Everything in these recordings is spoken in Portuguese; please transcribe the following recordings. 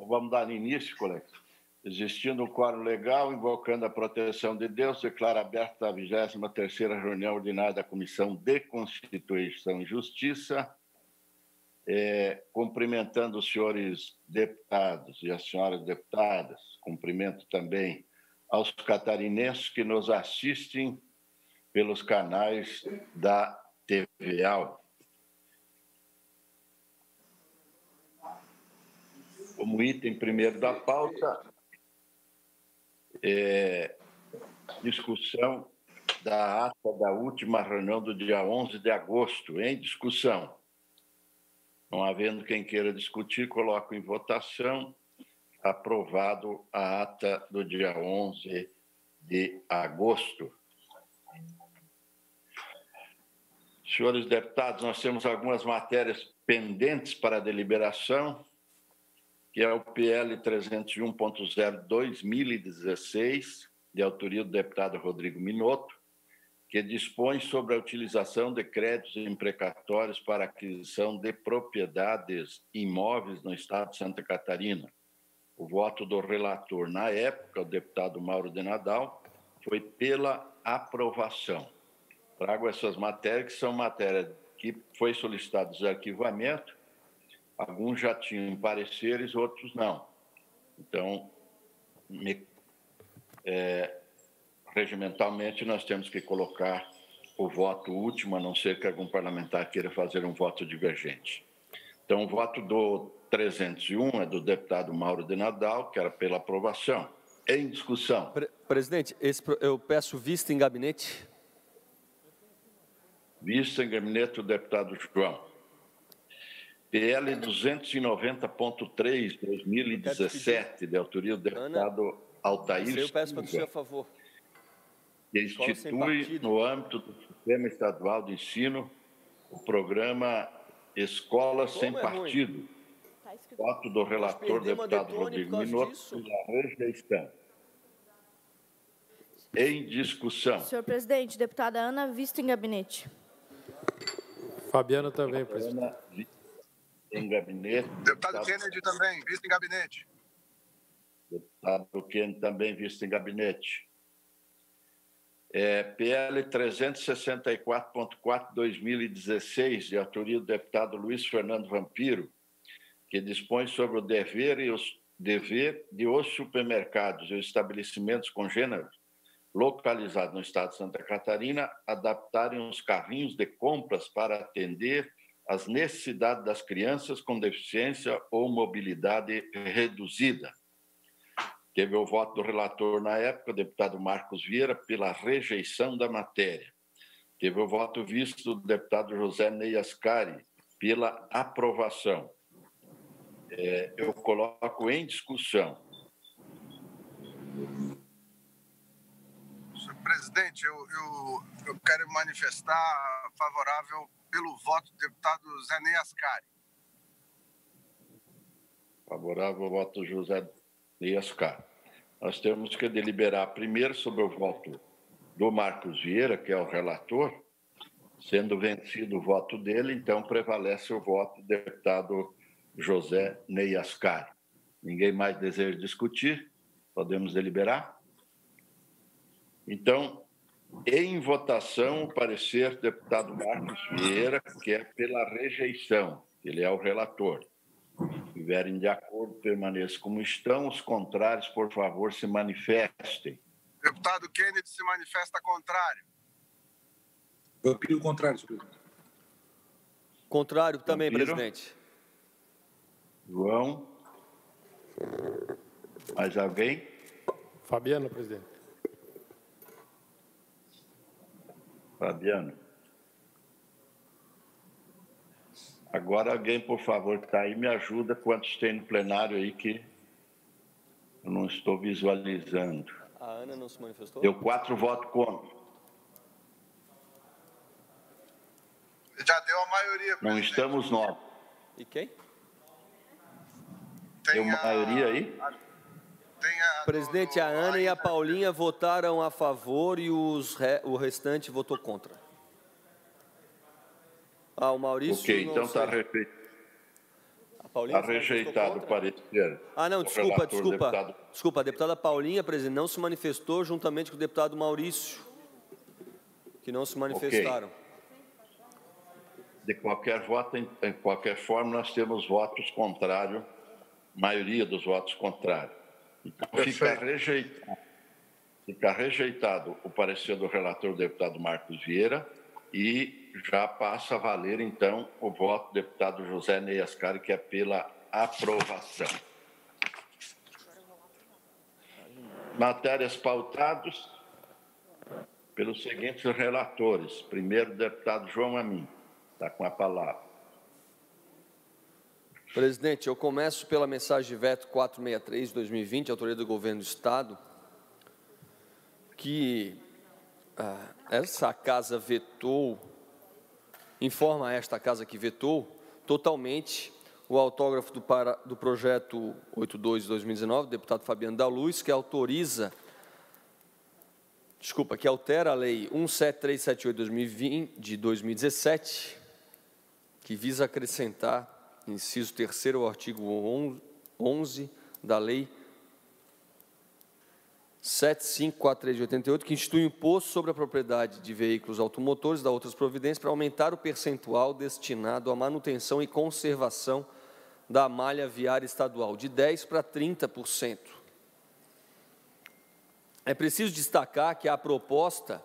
vamos dar início, colega. Existindo um quórum legal, invocando a proteção de Deus, declaro aberta a 23ª reunião ordinária da Comissão de Constituição e Justiça, cumprimentando os senhores deputados e as senhoras deputadas, cumprimento também aos catarinenses que nos assistem pelos canais da TV Alva. Como item primeiro da pauta, discussão da ata da última reunião do dia 11 de agosto. Em discussão. Não havendo quem queira discutir, coloco em votação. Aprovado a ata do dia 11 de agosto. Senhores deputados, nós temos algumas matérias pendentes para deliberação, que é o PL 301.0/2016, de autoria do deputado Rodrigo Minotto, que dispõe sobre a utilização de créditos imprecatórios para aquisição de propriedades imóveis no estado de Santa Catarina. O voto do relator, na época, o deputado Mauro de Nadal, foi pela aprovação. Trago essas matérias, que são matérias que foi solicitado desarquivamento. Alguns já tinham pareceres, outros não. Então, regimentalmente, nós temos que colocar o voto último, a não ser que algum parlamentar queira fazer um voto divergente. Então, o voto do 301 é do deputado Mauro de Nadal, que era pela aprovação. Em discussão. Presidente, eu peço vista em gabinete. Vista em gabinete do deputado João. PL 290.3/2017, de autoria do deputado Altair Silva. Eu peço para o senhor, por favor. Que institui, no âmbito do Sistema Estadual de Ensino, o programa Escola Sem Partido. Voto do relator, deputado Rodrigo Minotto, pela rejeição. Em discussão. Senhor presidente, deputada Ana, vista em gabinete. Fabiano também, presidente. Ana, em gabinete. Deputado Kennedy também, vista em gabinete. Deputado Kennedy também, vista em gabinete. PL 364.4/2016, de autoria do deputado Luiz Fernando Vampiro, que dispõe sobre o dever de os supermercados e os estabelecimentos congêneros localizados no estado de Santa Catarina adaptarem os carrinhos de compras para atender às necessidades das crianças com deficiência ou mobilidade reduzida. Teve o voto do relator na época, o deputado Marcos Vieira, pela rejeição da matéria. Teve o voto visto do deputado José Ney Ascari, pela aprovação. Eu coloco em discussão. Senhor presidente, eu quero manifestar favorável pelo voto do deputado Zé Ney Ascari. Favorável ao voto do José Ney Ascari. Nós temos que deliberar primeiro sobre o voto do Marcos Vieira, que é o relator. Sendo vencido o voto dele, então prevalece o voto do deputado José Ney Ascari. Ninguém mais deseja discutir? Podemos deliberar? Então, em votação, o parecer do deputado Marcos Vieira, que é pela rejeição. Ele é o relator. Se estiverem de acordo, permaneçam como estão. Os contrários, por favor, se manifestem. Deputado Kennedy se manifesta contrário. Eu pido o contrário, senhor presidente. Contrário também, Vampiro. presidente. João. Mais alguém? Fabiano, presidente. Fabiano. Agora alguém, por favor, que está aí, me ajuda. Quantos tem no plenário aí que eu não estou visualizando? A Ana não se manifestou? Deu 4 votos contra. Já deu a maioria, presidente. Não estamos 9. E quem? Deu maioria aí? Presidente, a Ana e a Paulinha votaram a favor e o restante votou contra. O Maurício Ok, então não está sei. refeito. A Paulinha, Está rejeitado o parecer. não, do desculpa. relator, deputado. Desculpa, a deputada Paulinha, presidente, não se manifestou juntamente com o deputado Maurício, que não se manifestaram. De qualquer voto, em qualquer forma, nós temos votos contrários, maioria dos votos contrários. Então, fica rejeitado o parecer do relator, deputado Marcos Vieira, e já passa a valer, então, o voto do deputado José Ney Ascari, que é pela aprovação. Matérias pautadas pelos seguintes relatores. Primeiro, o deputado João Amin. Está com a palavra. Presidente, eu começo pela mensagem de veto 463 de 2020, autoria do Governo do Estado, que essa casa vetou, informa esta casa que vetou totalmente o autógrafo do projeto 82 de 2019, do deputado Fabiano da Luz, que altera a lei 17378 de 2017, que visa acrescentar, inciso 3º, ao artigo 11 da lei 7543 de 88, que institui um imposto sobre a propriedade de veículos automotores, da outras providências, para aumentar o percentual destinado à manutenção e conservação da malha viária estadual, de 10% para 30%. É preciso destacar que a proposta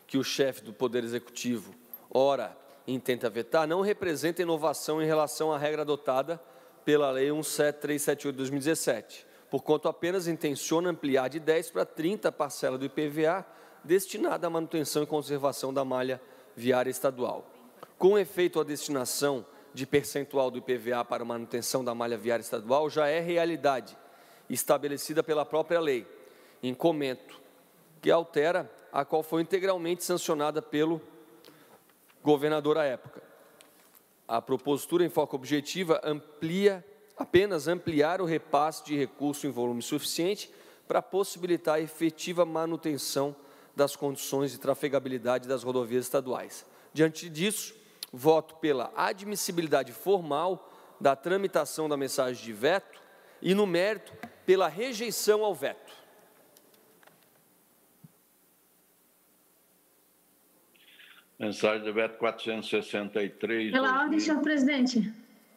que o chefe do Poder Executivo, ora, intenta vetar, não representa inovação em relação à regra adotada pela Lei 17378 de 2017, porquanto apenas intenciona ampliar de 10 para 30 a parcela do IPVA destinada à manutenção e conservação da malha viária estadual. Com efeito, a destinação de percentual do IPVA para a manutenção da malha viária estadual já é realidade estabelecida pela própria lei, em comento, que altera a qual foi integralmente sancionada pelo governador à época. A propositura em foco objetiva apenas ampliar o repasse de recurso em volume suficiente para possibilitar a efetiva manutenção das condições de trafegabilidade das rodovias estaduais. Diante disso, voto pela admissibilidade formal da tramitação da mensagem de veto e, no mérito, pela rejeição ao veto. Mensagem de veto 463. Pela ordem, senhor presidente.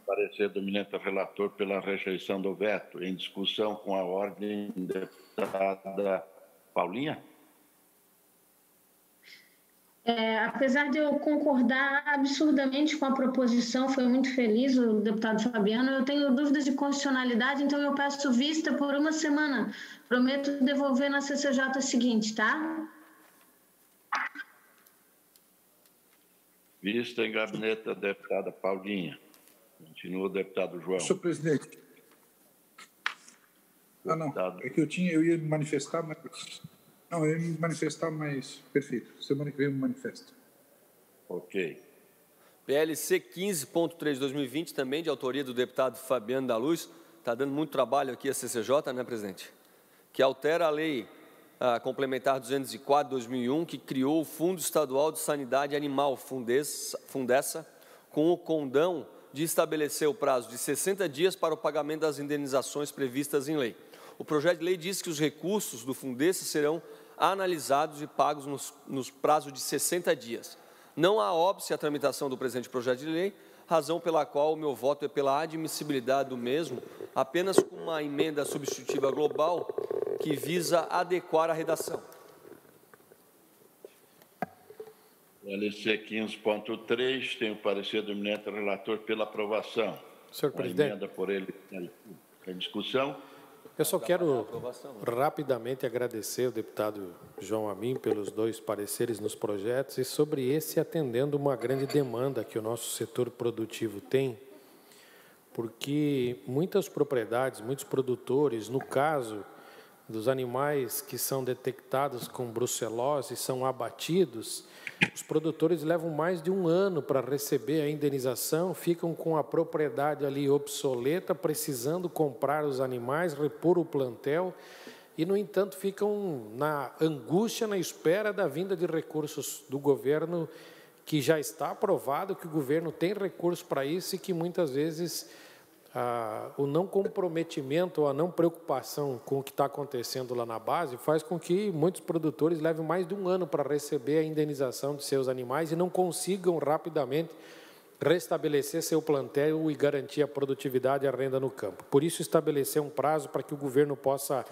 Parecer do eminente relator pela rejeição do veto. Em discussão com a ordem, deputada Paulinha. Apesar de eu concordar absurdamente com a proposição, foi muito feliz o deputado Fabiano, eu tenho dúvidas de constitucionalidade, então eu peço vista por uma semana. Prometo devolver na CCJ seguinte, tá? Vista em gabinete da deputada Paulinha. Continua o deputado João. Senhor presidente. Não. É que eu ia me manifestar, mas... Não, eu ia me manifestar, mas... Perfeito. Semana que vem eu me manifesto. Ok. PLC 15.3 de 2020, também de autoria do deputado Fabiano da Luz. Está dando muito trabalho aqui a CCJ, né, presidente? Que altera a lei complementar 204 de 2001, que criou o Fundo Estadual de Sanidade Animal, Fundessa, com o condão de estabelecer o prazo de 60 dias para o pagamento das indenizações previstas em lei. O projeto de lei diz que os recursos do Fundessa serão analisados e pagos nos prazos de 60 dias. Não há óbice à tramitação do presente projeto de lei, razão pela qual o meu voto é pela admissibilidade do mesmo, apenas com uma emenda substitutiva global que visa adequar a redação. LC 15.3, tem o parecer do eminente relator pela aprovação. Senhor presidente. A emenda por ele em discussão. Eu só quero rapidamente agradecer ao deputado João Amin pelos 2 pareceres nos projetos e sobre esse atendendo uma grande demanda que o nosso setor produtivo tem, porque muitas propriedades, muitos produtores, no caso dos animais que são detectados com brucelose e são abatidos, os produtores levam mais de 1 ano para receber a indenização, ficam com a propriedade ali obsoleta, precisando comprar os animais, repor o plantel e, no entanto, ficam na angústia, na espera da vinda de recursos do governo, que já está aprovado, que o governo tem recursos para isso e que muitas vezes o não comprometimento ou a não preocupação com o que está acontecendo lá na base faz com que muitos produtores levem mais de um ano para receber a indenização de seus animais e não consigam rapidamente restabelecer seu plantel e garantir a produtividade e a renda no campo. Por isso, estabelecer um prazo para que o governo possa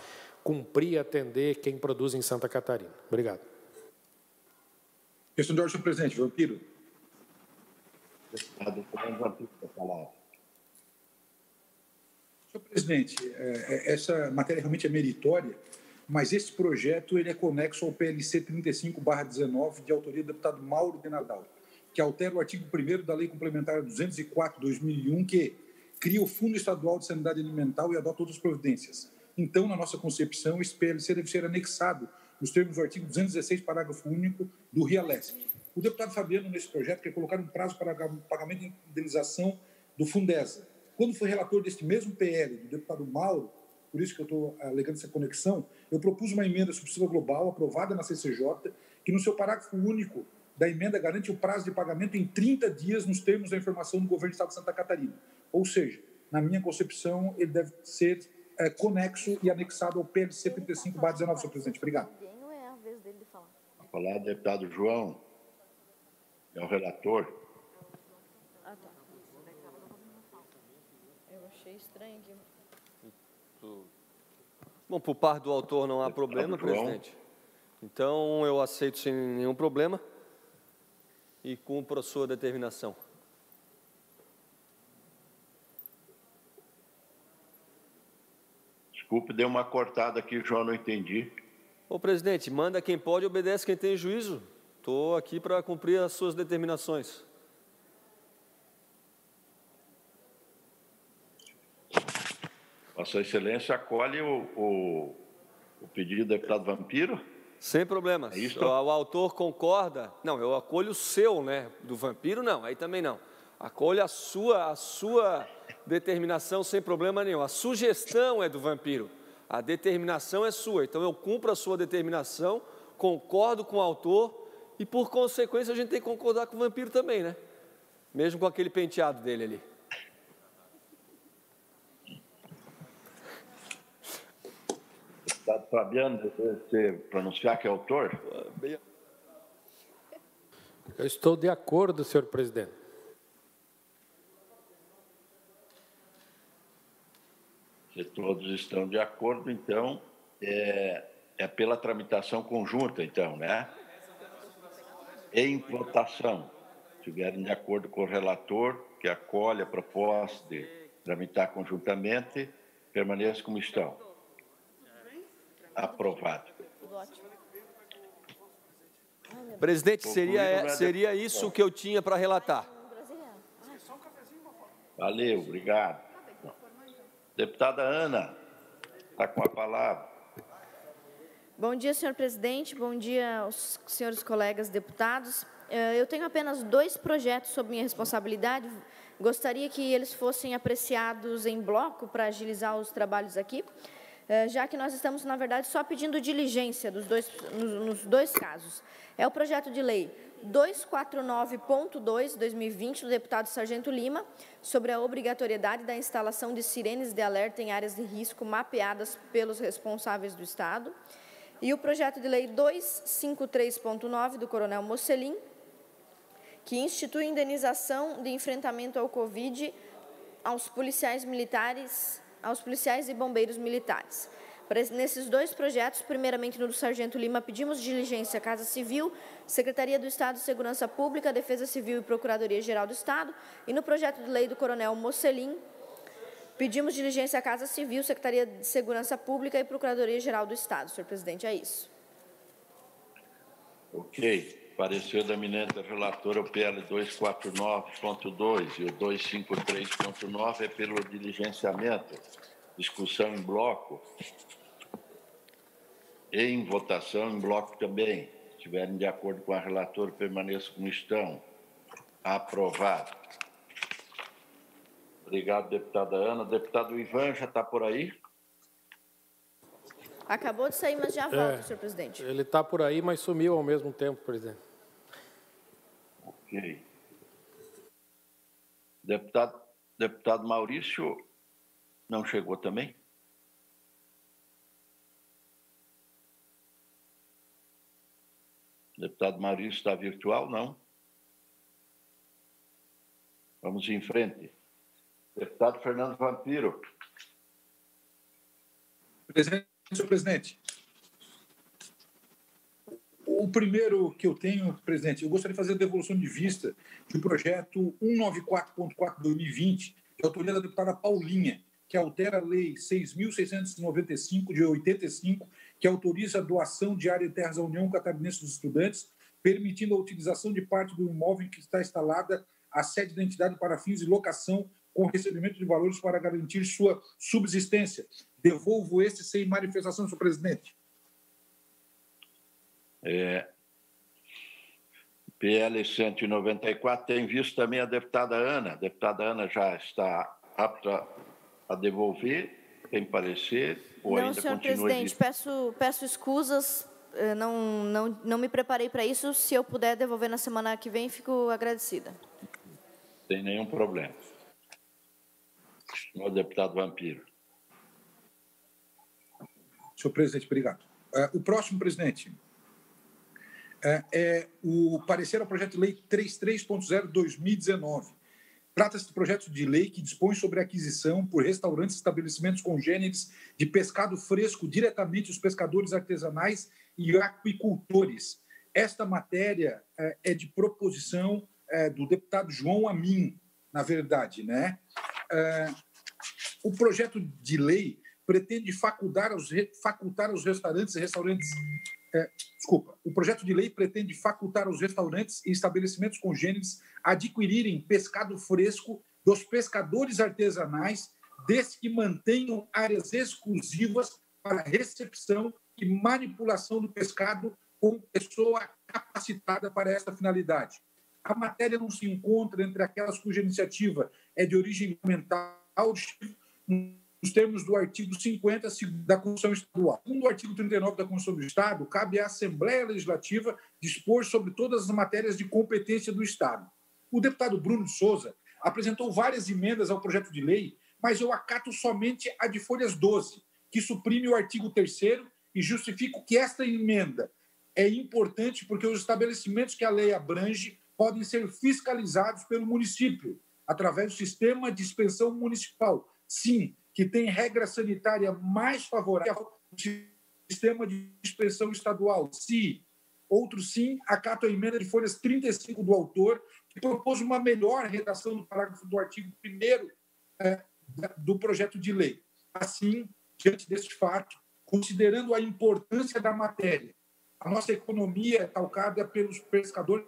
cumprir e atender quem produz em Santa Catarina. Obrigado. Questão de ordem, senhor presidente. Vampiro. Senhor presidente, essa matéria realmente é meritória, mas esse projeto ele é conexo ao PLC 35/19, de autoria do deputado Mauro de Nadal, que altera o artigo 1º da Lei Complementar 204/2001, que cria o Fundo Estadual de Sanidade Alimentar e adota outras providências. Então, na nossa concepção, esse PLC deve ser anexado nos termos do artigo 216, parágrafo único do RIA-LESC. O deputado Fabiano, nesse projeto, quer colocar um prazo para pagamento de indenização do Fundesa. Quando foi relator deste mesmo PL, do deputado Mauro, por isso que eu estou alegando essa conexão, eu propus uma emenda substitutiva global aprovada na CCJ, que no seu parágrafo único da emenda garante o prazo de pagamento em 30 dias nos termos da informação do governo do Estado de Santa Catarina. Ou seja, na minha concepção, ele deve ser conexo e anexado ao PLC 35/19, senhor presidente. Obrigado. Não é a vez dele de falar. Vou falar, deputado João, é o relator. Ah, tá. Eu achei estranho aqui. Bom, por parte do autor não há problema, presidente. Então, eu aceito sem nenhum problema e cumpro a sua determinação. Desculpe, deu uma cortada aqui, João, não entendi. Ô, presidente, manda quem pode, obedece quem tem juízo. Estou aqui para cumprir as suas determinações. Vossa Excelência acolhe o pedido do deputado Vampiro? Sem problemas. É isso? O autor concorda? Não, eu acolho o seu, né? Do Vampiro, não. Aí também não. Acolho a sua determinação sem problema nenhum. A sugestão é do Vampiro. A determinação é sua. Então, eu cumpro a sua determinação, concordo com o autor e, por consequência, a gente tem que concordar com o Vampiro também, né? Mesmo com aquele penteado dele ali. Deputado Fabiano, você pronunciar que é autor? Eu estou de acordo, senhor presidente. Se todos estão de acordo, então, é pela tramitação conjunta, então, né? Em votação. Se estiverem de acordo com o relator, que acolhe a proposta de tramitar conjuntamente, permaneça como estão. Aprovado. Presidente, seria isso que eu tinha para relatar. Valeu, obrigado. Deputada Ana, está com a palavra. Bom dia, senhor presidente. Bom dia aos senhores colegas deputados. Eu tenho apenas 2 projetos sob minha responsabilidade. Gostaria que eles fossem apreciados em bloco para agilizar os trabalhos aqui, já que nós estamos, na verdade, só pedindo diligência nos dois casos. É o projeto de lei 249.2, 2020, do deputado Sargento Lima, sobre a obrigatoriedade da instalação de sirenes de alerta em áreas de risco mapeadas pelos responsáveis do Estado. E o projeto de lei 253.9, do coronel Mocelin, que institui indenização de enfrentamento ao Covid aos policiais militares, aos policiais e bombeiros militares. Nesses 2 projetos, primeiramente no do Sargento Lima, pedimos diligência à Casa Civil, Secretaria do Estado de Segurança Pública, Defesa Civil e Procuradoria-Geral do Estado, e no projeto de lei do coronel Mocelin, pedimos diligência à Casa Civil, Secretaria de Segurança Pública e Procuradoria-Geral do Estado. Senhor presidente, é isso. Ok. Parecer da eminente relatora, o PL 249.2 e o 253.9 é pelo diligenciamento. Discussão em bloco. Em votação em bloco também. Se estiverem de acordo com a relatora, permaneçam como estão. Aprovado. Obrigado, deputada Ana. Deputado Ivan, já está por aí? Acabou de sair, mas já volta, senhor presidente. Ele está por aí, mas sumiu ao mesmo tempo, presidente. Ok. Deputado Maurício, Não chegou também? O deputado Maurício está virtual? Não. Vamos em frente. Deputado Fernando Vampiro. Senhor presidente, o primeiro que eu tenho, presidente, eu gostaria de fazer a devolução de vista do projeto 194.4/2020, de autoria da deputada Paulinha, que altera a Lei 6.695, de 85, que autoriza a doação de área de terras à União Catarinense dos Estudantes, permitindo a utilização de parte do imóvel em que está instalada a sede da entidade para fins de locação com recebimento de valores para garantir sua subsistência. Devolvo este sem manifestação, senhor presidente. PL 194, tem visto também a deputada Ana. A deputada Ana já está apta a devolver, tem parecer, ou não, ainda senhor continua presidente, peço escusas, não me preparei para isso. Se eu puder devolver na semana que vem, fico agradecida. Sem nenhum problema. Senhor deputado Vampiro. Senhor presidente, obrigado. O próximo, presidente, é o parecer ao projeto de lei 33.0/2019. Trata-se de projeto de lei que dispõe sobre a aquisição por restaurantes e estabelecimentos congêneres de pescado fresco diretamente dos pescadores artesanais e aquicultores. Esta matéria é de proposição do deputado João Amin, na verdade, né? O projeto de lei pretende facultar aos restaurantes e o projeto de lei pretende facultar aos restaurantes e estabelecimentos congêneres adquirirem pescado fresco dos pescadores artesanais, desde que mantenham áreas exclusivas para recepção e manipulação do pescado com pessoa capacitada para essa finalidade. A matéria não se encontra entre aquelas cuja iniciativa é de origem mental, nos termos do artigo 50 da Constituição Estadual. Segundo o artigo 39 da Constituição do Estado, cabe à Assembleia Legislativa dispor sobre todas as matérias de competência do Estado. O deputado Bruno de Souza apresentou várias emendas ao projeto de lei, mas eu acato somente a de folhas 12, que suprime o artigo 3º e justifico que esta emenda é importante porque os estabelecimentos que a lei abrange podem ser fiscalizados pelo município, através do sistema de expensão municipal. Sim, que tem regra sanitária mais favorável ao sistema de expensão estadual. Sim. Outro sim, acato a emenda de folhas 35 do autor, que propôs uma melhor redação do parágrafo do artigo 1º do projeto de lei. Assim, diante deste fato, considerando a importância da matéria, a nossa economia é calcada pelos pescadores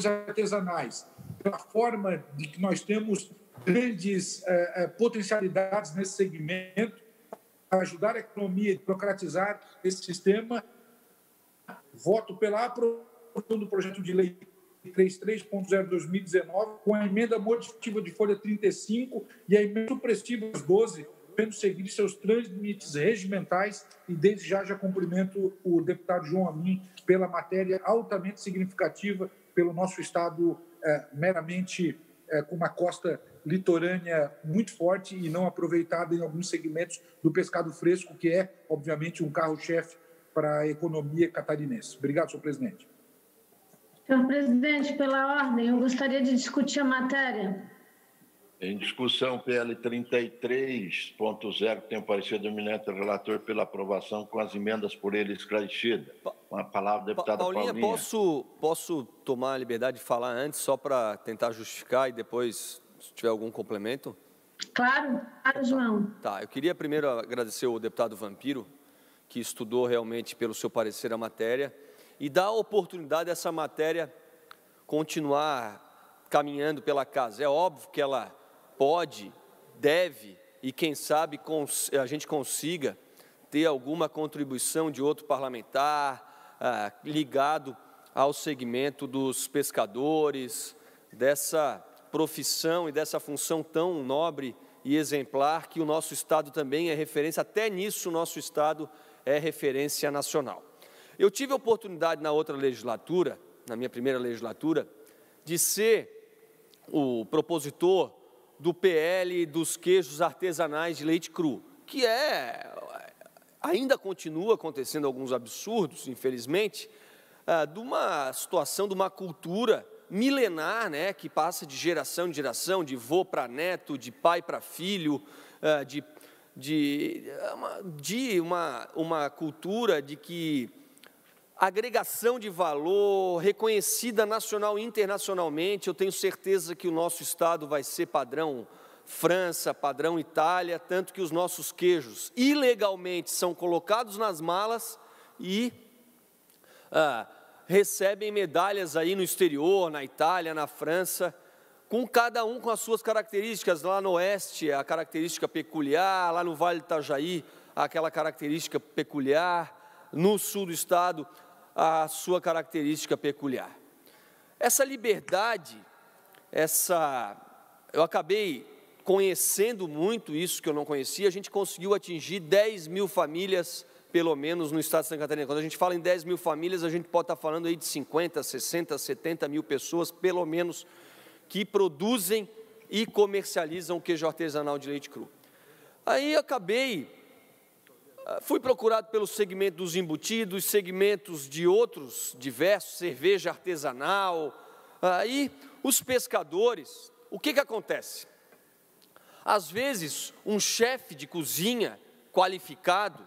artesanais, pela forma de que nós temos grandes potencialidades nesse segmento, para ajudar a economia e democratizar esse sistema, voto pela aprovação do projeto de lei 33.0/2019, com a emenda modificativa de folha 35 e a emenda supressiva 12, devendo seguir seus trâmites regimentais, e desde já cumprimento o deputado João Amin pela matéria altamente significativa pelo nosso Estado, meramente com uma costa litorânea muito forte e não aproveitada em alguns segmentos do pescado fresco, que é, obviamente, um carro-chefe para a economia catarinense. Obrigado, senhor presidente. Senhor presidente, pela ordem, eu gostaria de discutir a matéria. Em discussão, PL 33.0, tem o parecer do eminente relator pela aprovação com as emendas por ele esclarecidas. Com a palavra, deputada Paulinha. Posso tomar a liberdade de falar antes, só para tentar justificar e depois, se tiver algum complemento? Claro, João. Tá, eu queria primeiro agradecer ao deputado Vampiro, que estudou realmente pelo seu parecer a matéria, e dar a oportunidade dessa matéria continuar caminhando pela casa. É óbvio que ela pode, deve e, quem sabe, a gente consiga ter alguma contribuição de outro parlamentar ligado ao segmento dos pescadores, dessa profissão e dessa função tão nobre e exemplar que o nosso Estado também é referência, até nisso o nosso Estado é referência nacional. Eu tive a oportunidade na outra legislatura, na minha primeira legislatura, de ser o propositor do PL dos queijos artesanais de leite cru, que ainda continua acontecendo alguns absurdos, infelizmente, de uma situação, de uma cultura milenar, né, que passa de geração em geração, de vô para neto, de pai para filho, uma cultura de que agregação de valor, reconhecida nacional e internacionalmente. Eu tenho certeza que o nosso estado vai ser padrão França, padrão Itália, tanto que os nossos queijos ilegalmente são colocados nas malas e recebem medalhas aí no exterior, na Itália, na França, com cada um com as suas características. Lá no oeste, a característica peculiar, lá no Vale do Itajaí, aquela característica peculiar, no sul do estado, a sua característica peculiar. Essa liberdade, eu acabei conhecendo muito isso que eu não conhecia. A gente conseguiu atingir 10 mil famílias, pelo menos, no estado de Santa Catarina. Quando a gente fala em 10 mil famílias, a gente pode estar falando aí de 50, 60, 70 mil pessoas, pelo menos, que produzem e comercializam o queijo artesanal de leite cru. Aí fui procurado pelo segmento dos embutidos, segmentos de outros diversos, cerveja artesanal, aí os pescadores. O que acontece? Às vezes, um chefe de cozinha qualificado,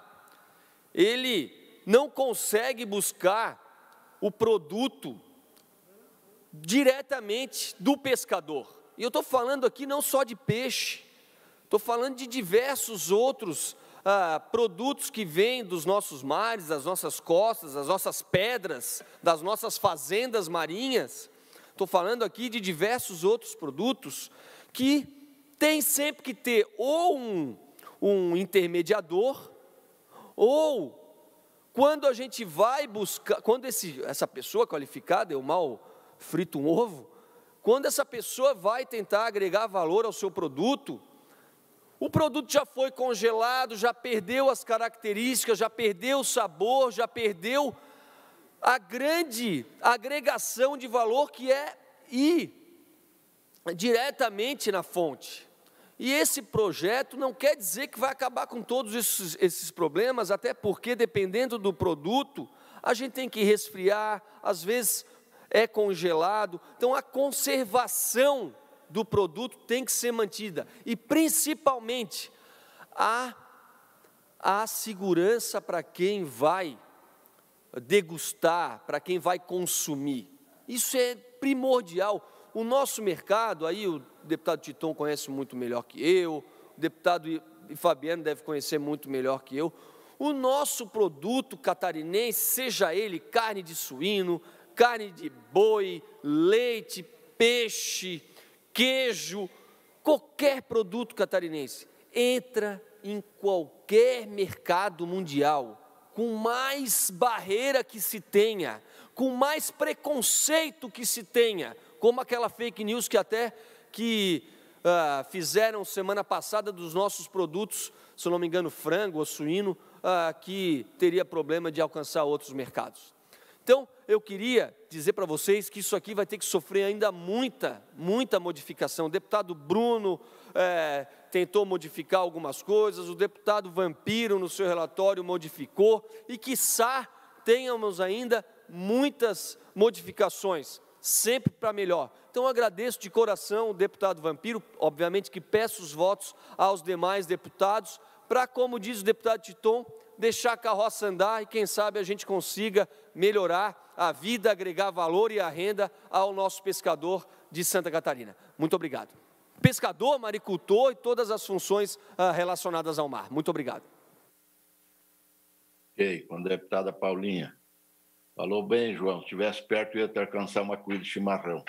ele não consegue buscar o produto diretamente do pescador. E eu estou falando aqui não só de peixe, estou falando de diversos outros produtos que vêm dos nossos mares, das nossas costas, das nossas pedras, das nossas fazendas marinhas. Estou falando aqui de diversos outros produtos que tem sempre que ter ou um intermediador, ou quando a gente vai buscar, quando essa pessoa qualificada, eu mal frito um ovo, quando essa pessoa vai tentar agregar valor ao seu produto, o produto já foi congelado, já perdeu as características, já perdeu o sabor, já perdeu a grande agregação de valor que é ir diretamente na fonte. E esse projeto não quer dizer que vai acabar com todos esses problemas, até porque, dependendo do produto, a gente tem que resfriar, às vezes é congelado. Então, a conservação do produto tem que ser mantida. E, principalmente, a segurança para quem vai degustar, para quem vai consumir. Isso é primordial. O nosso mercado, aí o deputado Titon conhece muito melhor que eu, o deputado Fabiano deve conhecer muito melhor que eu. O nosso produto catarinense, seja ele carne de suíno, carne de boi, leite, peixe, queijo, qualquer produto catarinense, entra em qualquer mercado mundial, com mais barreira que se tenha, com mais preconceito que se tenha, como aquela fake news que fizeram semana passada dos nossos produtos, se eu não me engano, frango ou suíno, que teria problema de alcançar outros mercados. Então, eu queria dizer para vocês que isso aqui vai ter que sofrer ainda muita modificação. O deputado Bruno tentou modificar algumas coisas, o deputado Vampiro, no seu relatório, modificou, e quiçá tenhamos ainda muitas modificações, sempre para melhor. Então, agradeço de coração o deputado Vampiro, obviamente que peço os votos aos demais deputados, para, como diz o deputado Titon, deixar a carroça andar e, quem sabe, a gente consiga melhorar a vida, agregar valor e a renda ao nosso pescador de Santa Catarina. Muito obrigado. Pescador, maricultor e todas as funções relacionadas ao mar. Muito obrigado. Ok, com a deputada Paulinha. Falou bem, João. Se estivesse perto, ia te alcançar uma cuia de chimarrão.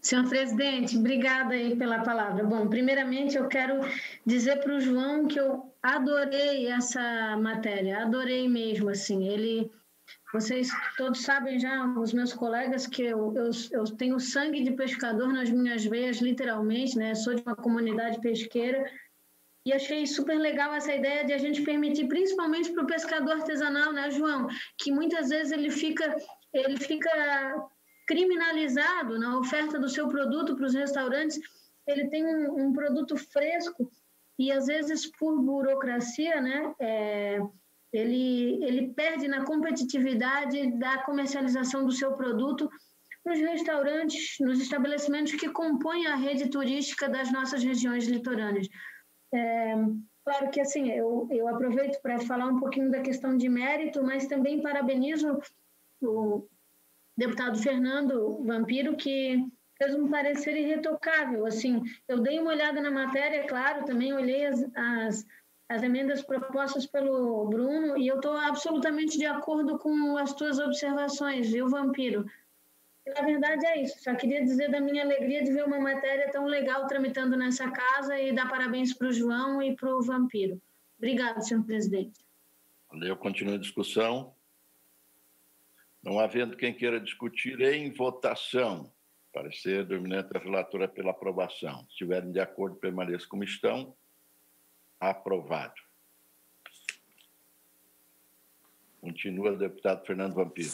Senhor presidente, obrigada aí pela palavra. Bom, primeiramente eu quero dizer para o João que eu adorei essa matéria, adorei mesmo, assim. Vocês todos sabem já, os meus colegas, que eu tenho sangue de pescador nas minhas veias, literalmente, né? Sou de uma comunidade pesqueira. E achei super legal essa ideia de a gente permitir, principalmente para o pescador artesanal, né, João? Que muitas vezes ele fica criminalizado na oferta do seu produto para os restaurantes. Ele tem um produto fresco e, às vezes, por burocracia, né, ele perde na competitividade da comercialização do seu produto nos restaurantes, nos estabelecimentos que compõem a rede turística das nossas regiões litorâneas. Claro que, assim, eu aproveito para falar um pouquinho da questão de mérito, mas também parabenizo o deputado Fernando Vampiro, que fez um parecer irretocável. Assim, eu dei uma olhada na matéria, claro, também olhei as emendas propostas pelo Bruno, e eu estou absolutamente de acordo com as tuas observações, viu, Vampiro? Na verdade é isso, só queria dizer da minha alegria de ver uma matéria tão legal tramitando nessa casa e dar parabéns para o João e para o Vampiro. Obrigado, senhor presidente. Eu continuo a discussão. Não havendo quem queira discutir, em votação. Parecer do eminente relatora pela aprovação. Se estiverem de acordo, permaneçam como estão. Aprovado. Continua o deputado Fernando Vampiro.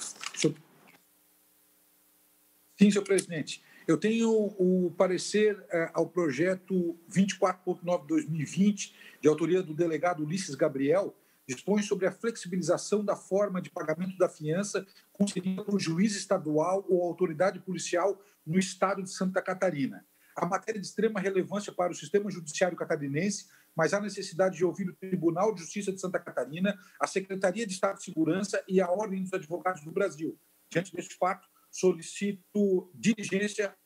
Sim, senhor presidente. Eu tenho o parecer ao projeto 24.9/2020, de autoria do delegado Ulisses Gabriel, dispõe sobre a flexibilização da forma de pagamento da fiança concedida por juiz estadual ou autoridade policial no estado de Santa Catarina. A matéria de extrema relevância para o sistema judiciário catarinense, mas há necessidade de ouvir o Tribunal de Justiça de Santa Catarina, a Secretaria de Estado de Segurança e a Ordem dos Advogados do Brasil. Diante deste fato, solicito diligência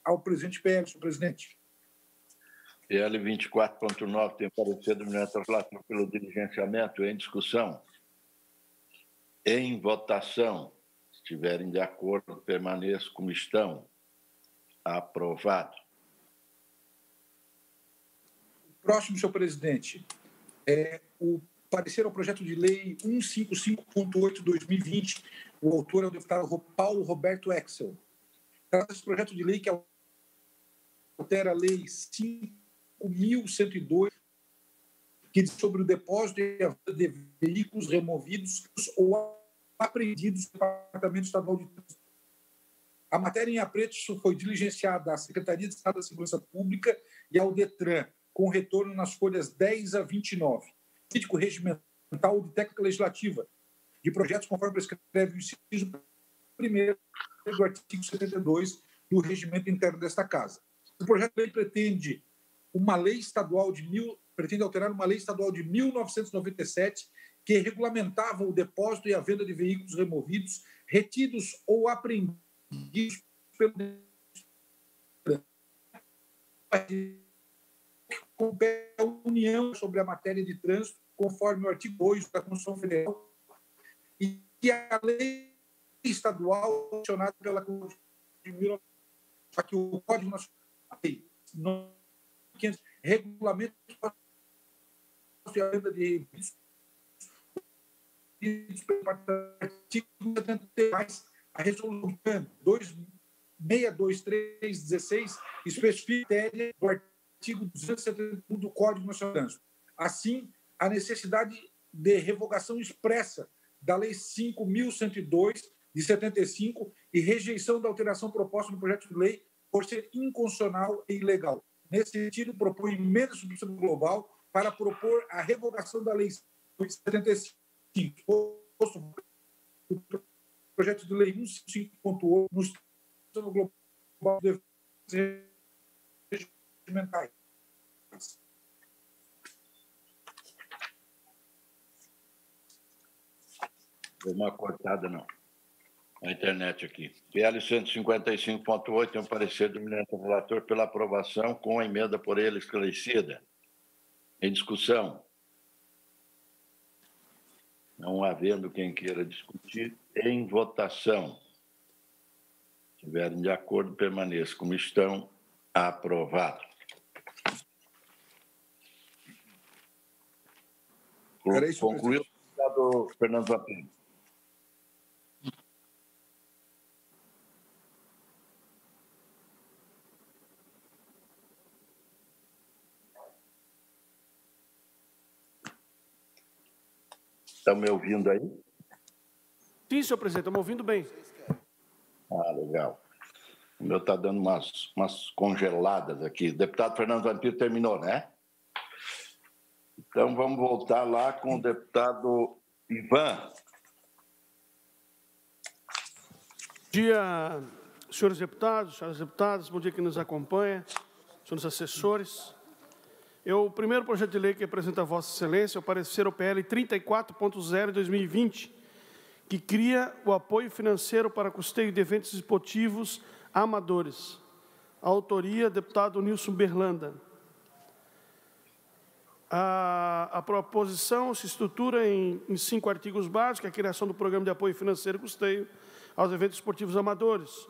ao presidente PL, senhor presidente. PL 24.9 tem parecer do eminente relator pelo diligenciamento. Em discussão. Em votação. Se estiverem de acordo, permaneçam como estão. Aprovado. Próximo, senhor presidente, o parecer ao projeto de lei 155.8/2020. O autor é o deputado Paulo Roberto Excel. Trata-se de projeto de lei que altera a lei 5.102, que diz sobre o depósito e a venda de veículos removidos ou apreendidos no Departamento Estadual de Trânsito. A matéria em apreço foi diligenciada à Secretaria de Estado da Segurança Pública e ao DETRAN, com retorno nas folhas 10 a 29. Crítico regimental de técnica legislativa de projetos conforme prescreve o inciso 1º do artigo 72 do regimento interno desta Casa. O projeto de lei pretende alterar uma lei estadual de 1997 que regulamentava o depósito e a venda de veículos removidos, retidos ou apreendidos pelo compete a União sobre a matéria de trânsito, conforme o artigo 2 da Constituição Federal, e que a lei estadual sancionada pela Constituição de 19... Só que o Código Nacional regulamenta a venda de artigo 73, a resolução 2623/16 especifica a matéria do artigo 271 do Código Nacional de Trânsito. Assim, a necessidade de revogação expressa da Lei 5.102, de 75, e rejeição da alteração proposta no projeto de lei por ser inconstitucional e ilegal. Nesse sentido, propõe emenda substituição global para propor a revogação da Lei 75. O projeto de lei 155.8 nos global de regimentais. Deu uma cortada, não. Na internet aqui. PL 155.8 tem um parecer do eminente relator pela aprovação com a emenda por ele esclarecida. Em discussão. Não havendo quem queira discutir, em votação. Se estiverem de acordo, permaneçam como estão. Aprovado. Concluiu o deputado Fernando Vampiro. Estão me ouvindo aí? Sim, senhor presidente, estamos ouvindo bem. Ah, legal. O meu está dando umas congeladas aqui. O deputado Fernando Vampiro terminou, né? Então, vamos voltar lá com o deputado Ivan. Bom dia, senhores deputados, senhoras deputadas, bom dia quem nos acompanha, senhores assessores. O primeiro projeto de lei que apresenta a Vossa Excelência é o parecer ao PL 34.0 de 2020, que cria o apoio financeiro para custeio de eventos esportivos amadores. A autoria, deputado Nilson Berlanda. A proposição se estrutura em 5 artigos básicos: a criação do Programa de Apoio Financeiro e Custeio aos Eventos Esportivos Amadores,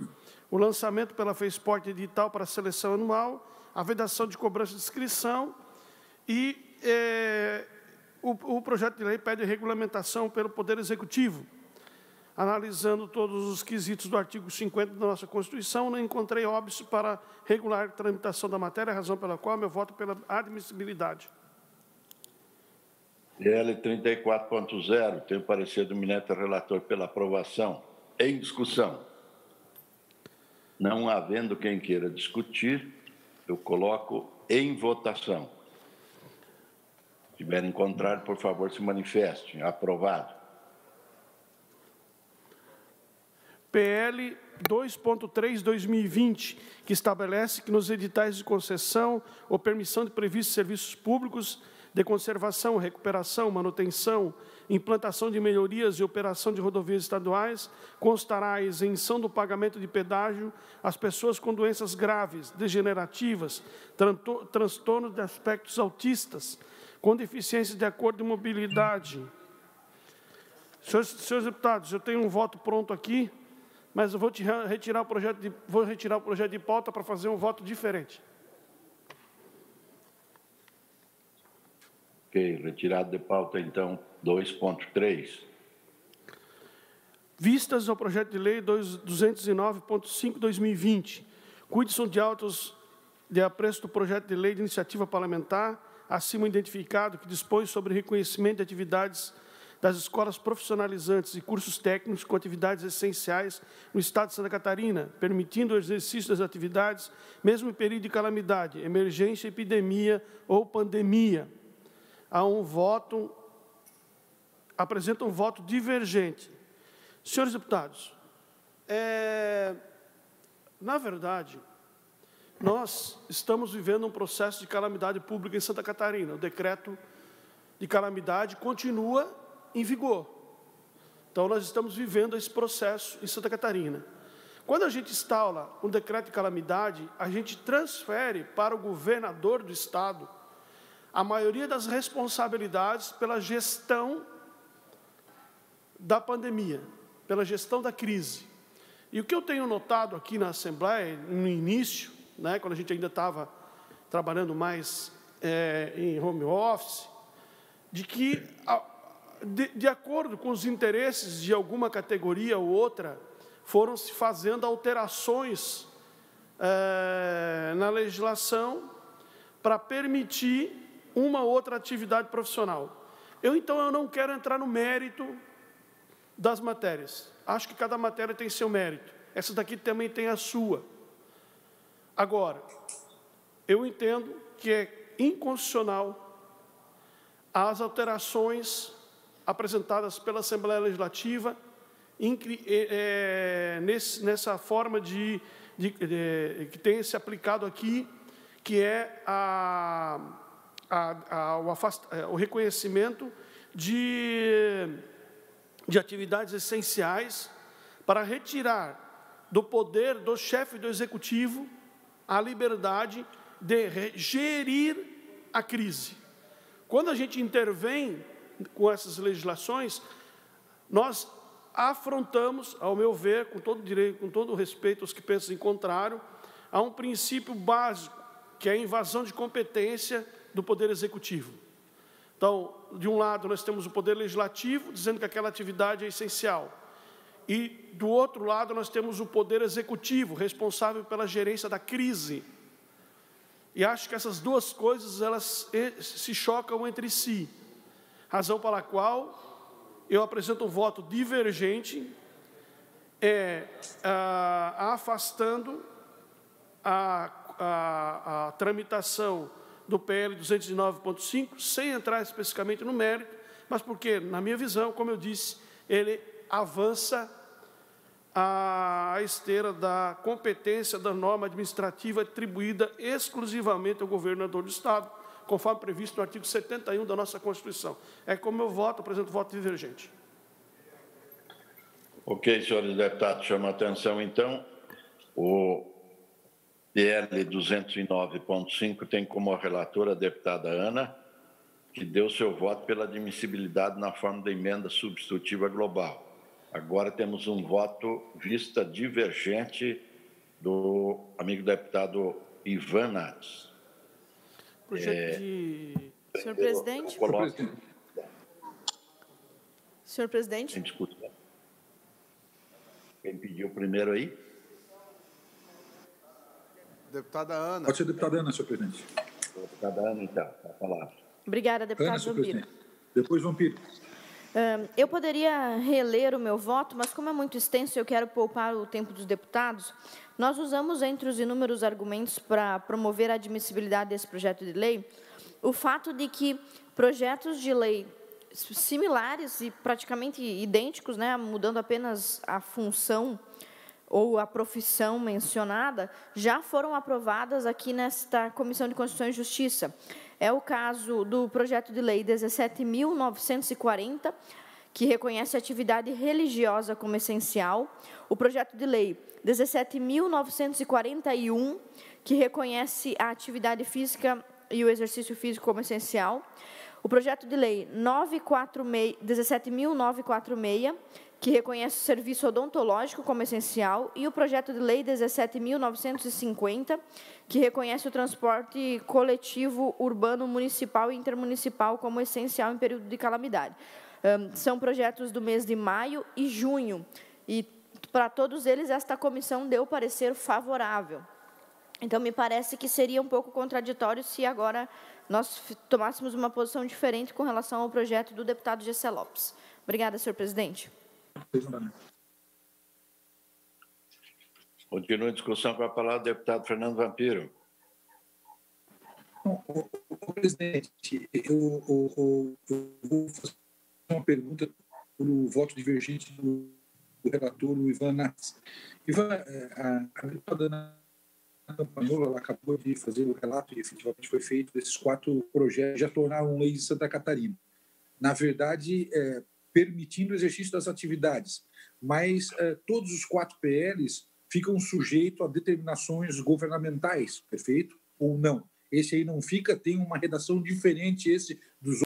o lançamento pela FESPORT edital para a seleção anual, a vedação de cobrança de inscrição e o projeto de lei pede regulamentação pelo Poder Executivo. Analisando todos os quesitos do artigo 50 da nossa Constituição, não encontrei óbice para regular a tramitação da matéria, razão pela qual meu voto pela admissibilidade. PL 34.0, tem o parecer do eminente relator pela aprovação. Em discussão. Não havendo quem queira discutir, eu coloco em votação. Se tiverem contrário, por favor, se manifestem. Aprovado. PL 2.3/2020, que estabelece que nos editais de concessão ou permissão de previstos serviços públicos de conservação, recuperação, manutenção, implantação de melhorias e operação de rodovias estaduais, constará a isenção do pagamento de pedágio às pessoas com doenças graves, degenerativas, transtornos de aspectos autistas, com deficiências de acordo de mobilidade. Senhores deputados, eu tenho um voto pronto aqui, mas eu vou retirar o projeto de pauta para fazer um voto diferente. Ok, retirado de pauta, então, 2.3. Vistas ao projeto de lei 209.5/2020, cuide-se de autos de apreço do projeto de lei de iniciativa parlamentar, acima identificado, que dispõe sobre reconhecimento de atividades das escolas profissionalizantes e cursos técnicos com atividades essenciais no Estado de Santa Catarina, permitindo o exercício das atividades, mesmo em período de calamidade, emergência, epidemia ou pandemia. Há um voto, apresenta um voto divergente. Senhores deputados, na verdade, nós estamos vivendo um processo de calamidade pública em Santa Catarina. O decreto de calamidade continua em vigor. Então, nós estamos vivendo esse processo em Santa Catarina. Quando a gente instala um decreto de calamidade, a gente transfere para o governador do Estado a maioria das responsabilidades pela gestão da pandemia, pela gestão da crise. E o que eu tenho notado aqui na Assembleia, no início, né, quando a gente ainda estava trabalhando mais em home office, de que, de acordo com os interesses de alguma categoria ou outra, foram se fazendo alterações na legislação para permitir uma outra atividade profissional. Então, eu não quero entrar no mérito das matérias. Acho que cada matéria tem seu mérito. Essa daqui também tem a sua. Agora, eu entendo que é inconstitucional as alterações apresentadas pela Assembleia Legislativa nessa forma que tem se aplicado aqui, que é o reconhecimento de atividades essenciais para retirar do poder do chefe do Executivo a liberdade de gerir a crise. Quando a gente intervém com essas legislações, nós afrontamos, ao meu ver, com todo direito, com todo o respeito aos que pensam em contrário, a um princípio básico, que é a invasão de competência do Poder Executivo. Então, de um lado, nós temos o Poder Legislativo, dizendo que aquela atividade é essencial. E, do outro lado, nós temos o Poder Executivo, responsável pela gerência da crise. E acho que essas duas coisas, elas se chocam entre si. Razão pela qual eu apresento um voto divergente afastando a tramitação do PL 209.5, sem entrar especificamente no mérito, mas porque, na minha visão, como eu disse, ele avança a esteira da competência da norma administrativa atribuída exclusivamente ao governador do Estado, conforme previsto no artigo 71 da nossa Constituição. É como eu voto, apresento voto divergente. Ok, senhores deputados, chama a atenção, então, o PL 209.5 tem como relatora a deputada Ana, que deu seu voto pela admissibilidade na forma da emenda substitutiva global. Agora temos um voto vista divergente do amigo deputado Ivan Nats. Senhor presidente? Senhor presidente? Sem discussão. Quem pediu primeiro aí? Deputada Ana. Pode ser deputada Ana, senhor presidente. Deputada Ana, então, a palavra. Obrigada, deputado Vampiro. Depois, Vampiro. Eu poderia reler o meu voto, mas como é muito extenso e eu quero poupar o tempo dos deputados, nós usamos, entre os inúmeros argumentos para promover a admissibilidade desse projeto de lei, o fato de que projetos de lei similares e praticamente idênticos, né, mudando apenas a função ou a profissão mencionada, já foram aprovadas aqui nesta Comissão de Constituição e Justiça. É o caso do projeto de lei 17.940, que reconhece a atividade religiosa como essencial, o projeto de lei 17.941, que reconhece a atividade física e o exercício físico como essencial, o projeto de lei 17.946, que reconhece o serviço odontológico como essencial, e o projeto de lei 17.950, que reconhece o transporte coletivo urbano, municipal e intermunicipal como essencial em período de calamidade. São projetos do mês de maio e junho, e para todos eles esta comissão deu parecer favorável. Então, me parece que seria um pouco contraditório se agora nós tomássemos uma posição diferente com relação ao projeto do deputado Gessé Lopes. Obrigada, senhor presidente. Continua a discussão com a palavra o deputado Fernando Vampiro. O presidente, eu vou fazer uma pergunta pelo voto divergente do relator, o Ivan Nats. Ivan, a deputada Ana Campagnolo, ela acabou de fazer o relato e efetivamente foi feito desses 4 projetos já tornaram lei de Santa Catarina. Na verdade, permitindo o exercício das atividades, mas todos os 4 PLs ficam sujeitos a determinações governamentais, perfeito? Ou não? Esse aí não fica, tem uma redação diferente, esse dos...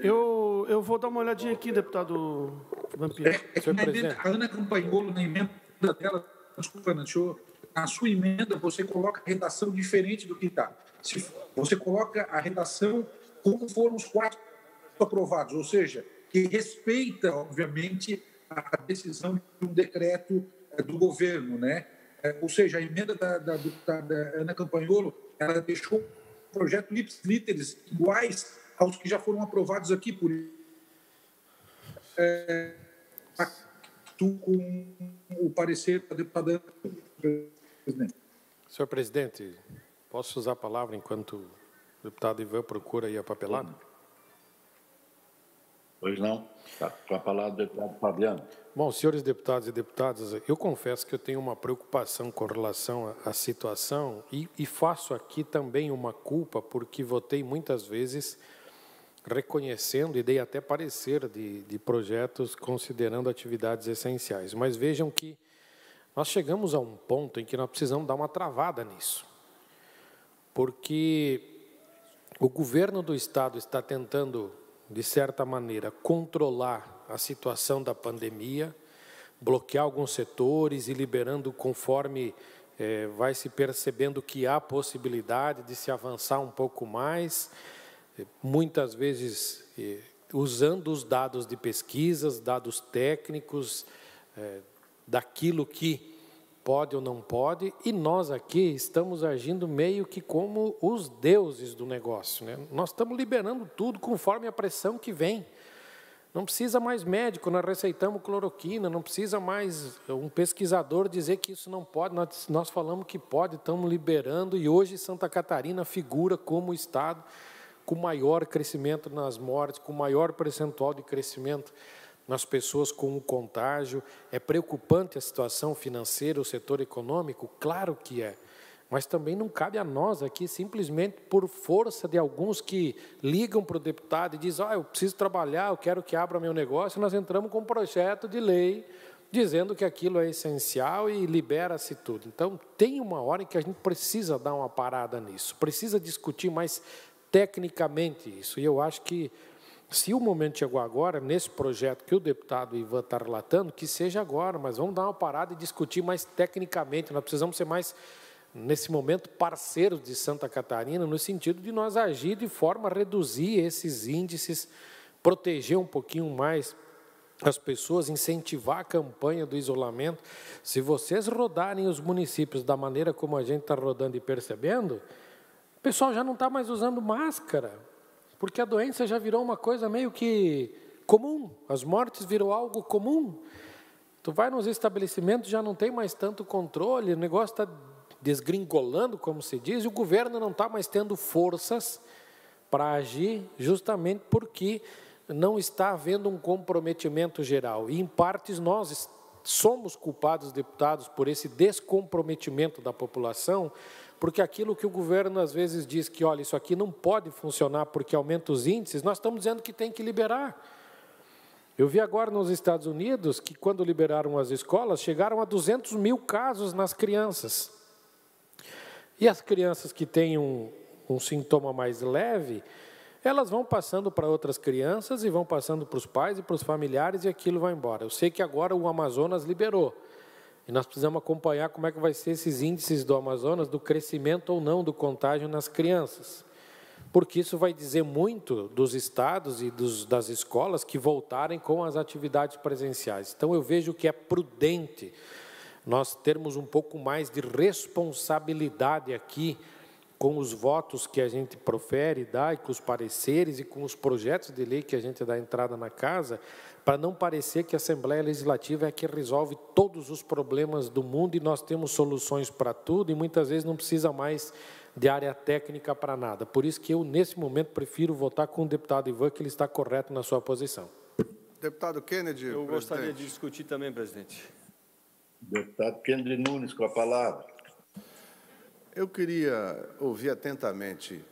Eu vou dar uma olhadinha aqui, deputado Vampiro. A Ana Campagnolo, na emenda dela, desculpa, na sua emenda, você coloca a redação diferente do que está. Você coloca a redação como foram os 4 aprovados, ou seja, que respeita, obviamente, a decisão de um decreto do governo, né? Ou seja, a emenda da deputada Ana Campagnolo, ela deixou o projeto ipsis iguais aos que já foram aprovados aqui por com o parecer da deputada Ana. Senhor presidente, posso usar a palavra enquanto o deputado Ivan procura aí a papelada? Pois não. Tá, com a palavra do deputado Fabiano. Bom, senhores deputados e deputadas, eu confesso que eu tenho uma preocupação com relação à situação e faço aqui também uma culpa, porque votei muitas vezes reconhecendo e dei até parecer de projetos considerando atividades essenciais. Mas vejam que nós chegamos a um ponto em que nós precisamos dar uma travada nisso. Porque o governo do Estado está tentando, de certa maneira, controlar a situação da pandemia, bloquear alguns setores e liberando conforme vai se percebendo que há possibilidade de se avançar um pouco mais, muitas vezes usando os dados de pesquisas, dados técnicos, daquilo que pode ou não pode, e nós aqui estamos agindo meio que como os deuses do negócio, né? Nós estamos liberando tudo conforme a pressão que vem. Não precisa mais médico, nós receitamos cloroquina, não precisa mais um pesquisador dizer que isso não pode, nós falamos que pode, estamos liberando, e hoje Santa Catarina figura como o estado com maior crescimento nas mortes, com maior percentual de crescimento nas pessoas com o contágio. É preocupante a situação financeira, o setor econômico? Claro que é. Mas também não cabe a nós aqui, simplesmente por força de alguns que ligam para o deputado e dizem, eu preciso trabalhar, eu quero que abra meu negócio, nós entramos com um projeto de lei dizendo que aquilo é essencial e libera-se tudo. Então, tem uma hora em que a gente precisa dar uma parada nisso, precisa discutir mais tecnicamente isso. E eu acho que, se o momento chegou agora, nesse projeto que o deputado Ivan está relatando, que seja agora, mas vamos dar uma parada e discutir mais tecnicamente. Nós precisamos ser mais, nesse momento, parceiros de Santa Catarina, no sentido de nós agir de forma a reduzir esses índices, proteger um pouquinho mais as pessoas, incentivar a campanha do isolamento. Se vocês rodarem os municípios da maneira como a gente está rodando e percebendo, o pessoal já não está mais usando máscara, porque a doença já virou uma coisa meio que comum, as mortes virou algo comum. Tu vai nos estabelecimentos, já não tem mais tanto controle, o negócio está desgringolando, como se diz, e o governo não está mais tendo forças para agir, justamente porque não está havendo um comprometimento geral. E, em partes, nós somos culpados, deputados, por esse descomprometimento da população, porque aquilo que o governo às vezes diz que, olha, isso aqui não pode funcionar porque aumenta os índices, nós estamos dizendo que tem que liberar. Eu vi agora nos Estados Unidos que, quando liberaram as escolas, chegaram a 200 mil casos nas crianças. E as crianças que têm um sintoma mais leve, elas vão passando para outras crianças e vão passando para os pais e para os familiares, e aquilo vai embora. Eu sei que agora o Amazonas liberou. E nós precisamos acompanhar como é que vai ser esses índices do Amazonas, do crescimento ou não do contágio nas crianças. Porque isso vai dizer muito dos estados e das escolas que voltarem com as atividades presenciais. Então, eu vejo que é prudente nós termos um pouco mais de responsabilidade aqui com os votos que a gente profere, dá, e com os pareceres e com os projetos de lei que a gente dá entrada na casa, para não parecer que a Assembleia Legislativa é que resolve todos os problemas do mundo e nós temos soluções para tudo e muitas vezes não precisa mais de área técnica para nada. Por isso que eu, nesse momento, prefiro votar com o deputado Ivan, que ele está correto na sua posição. Deputado Kennedy, eu gostaria de discutir também, presidente. Deputado Kennedy Nunes, com a palavra. Eu queria ouvir atentamente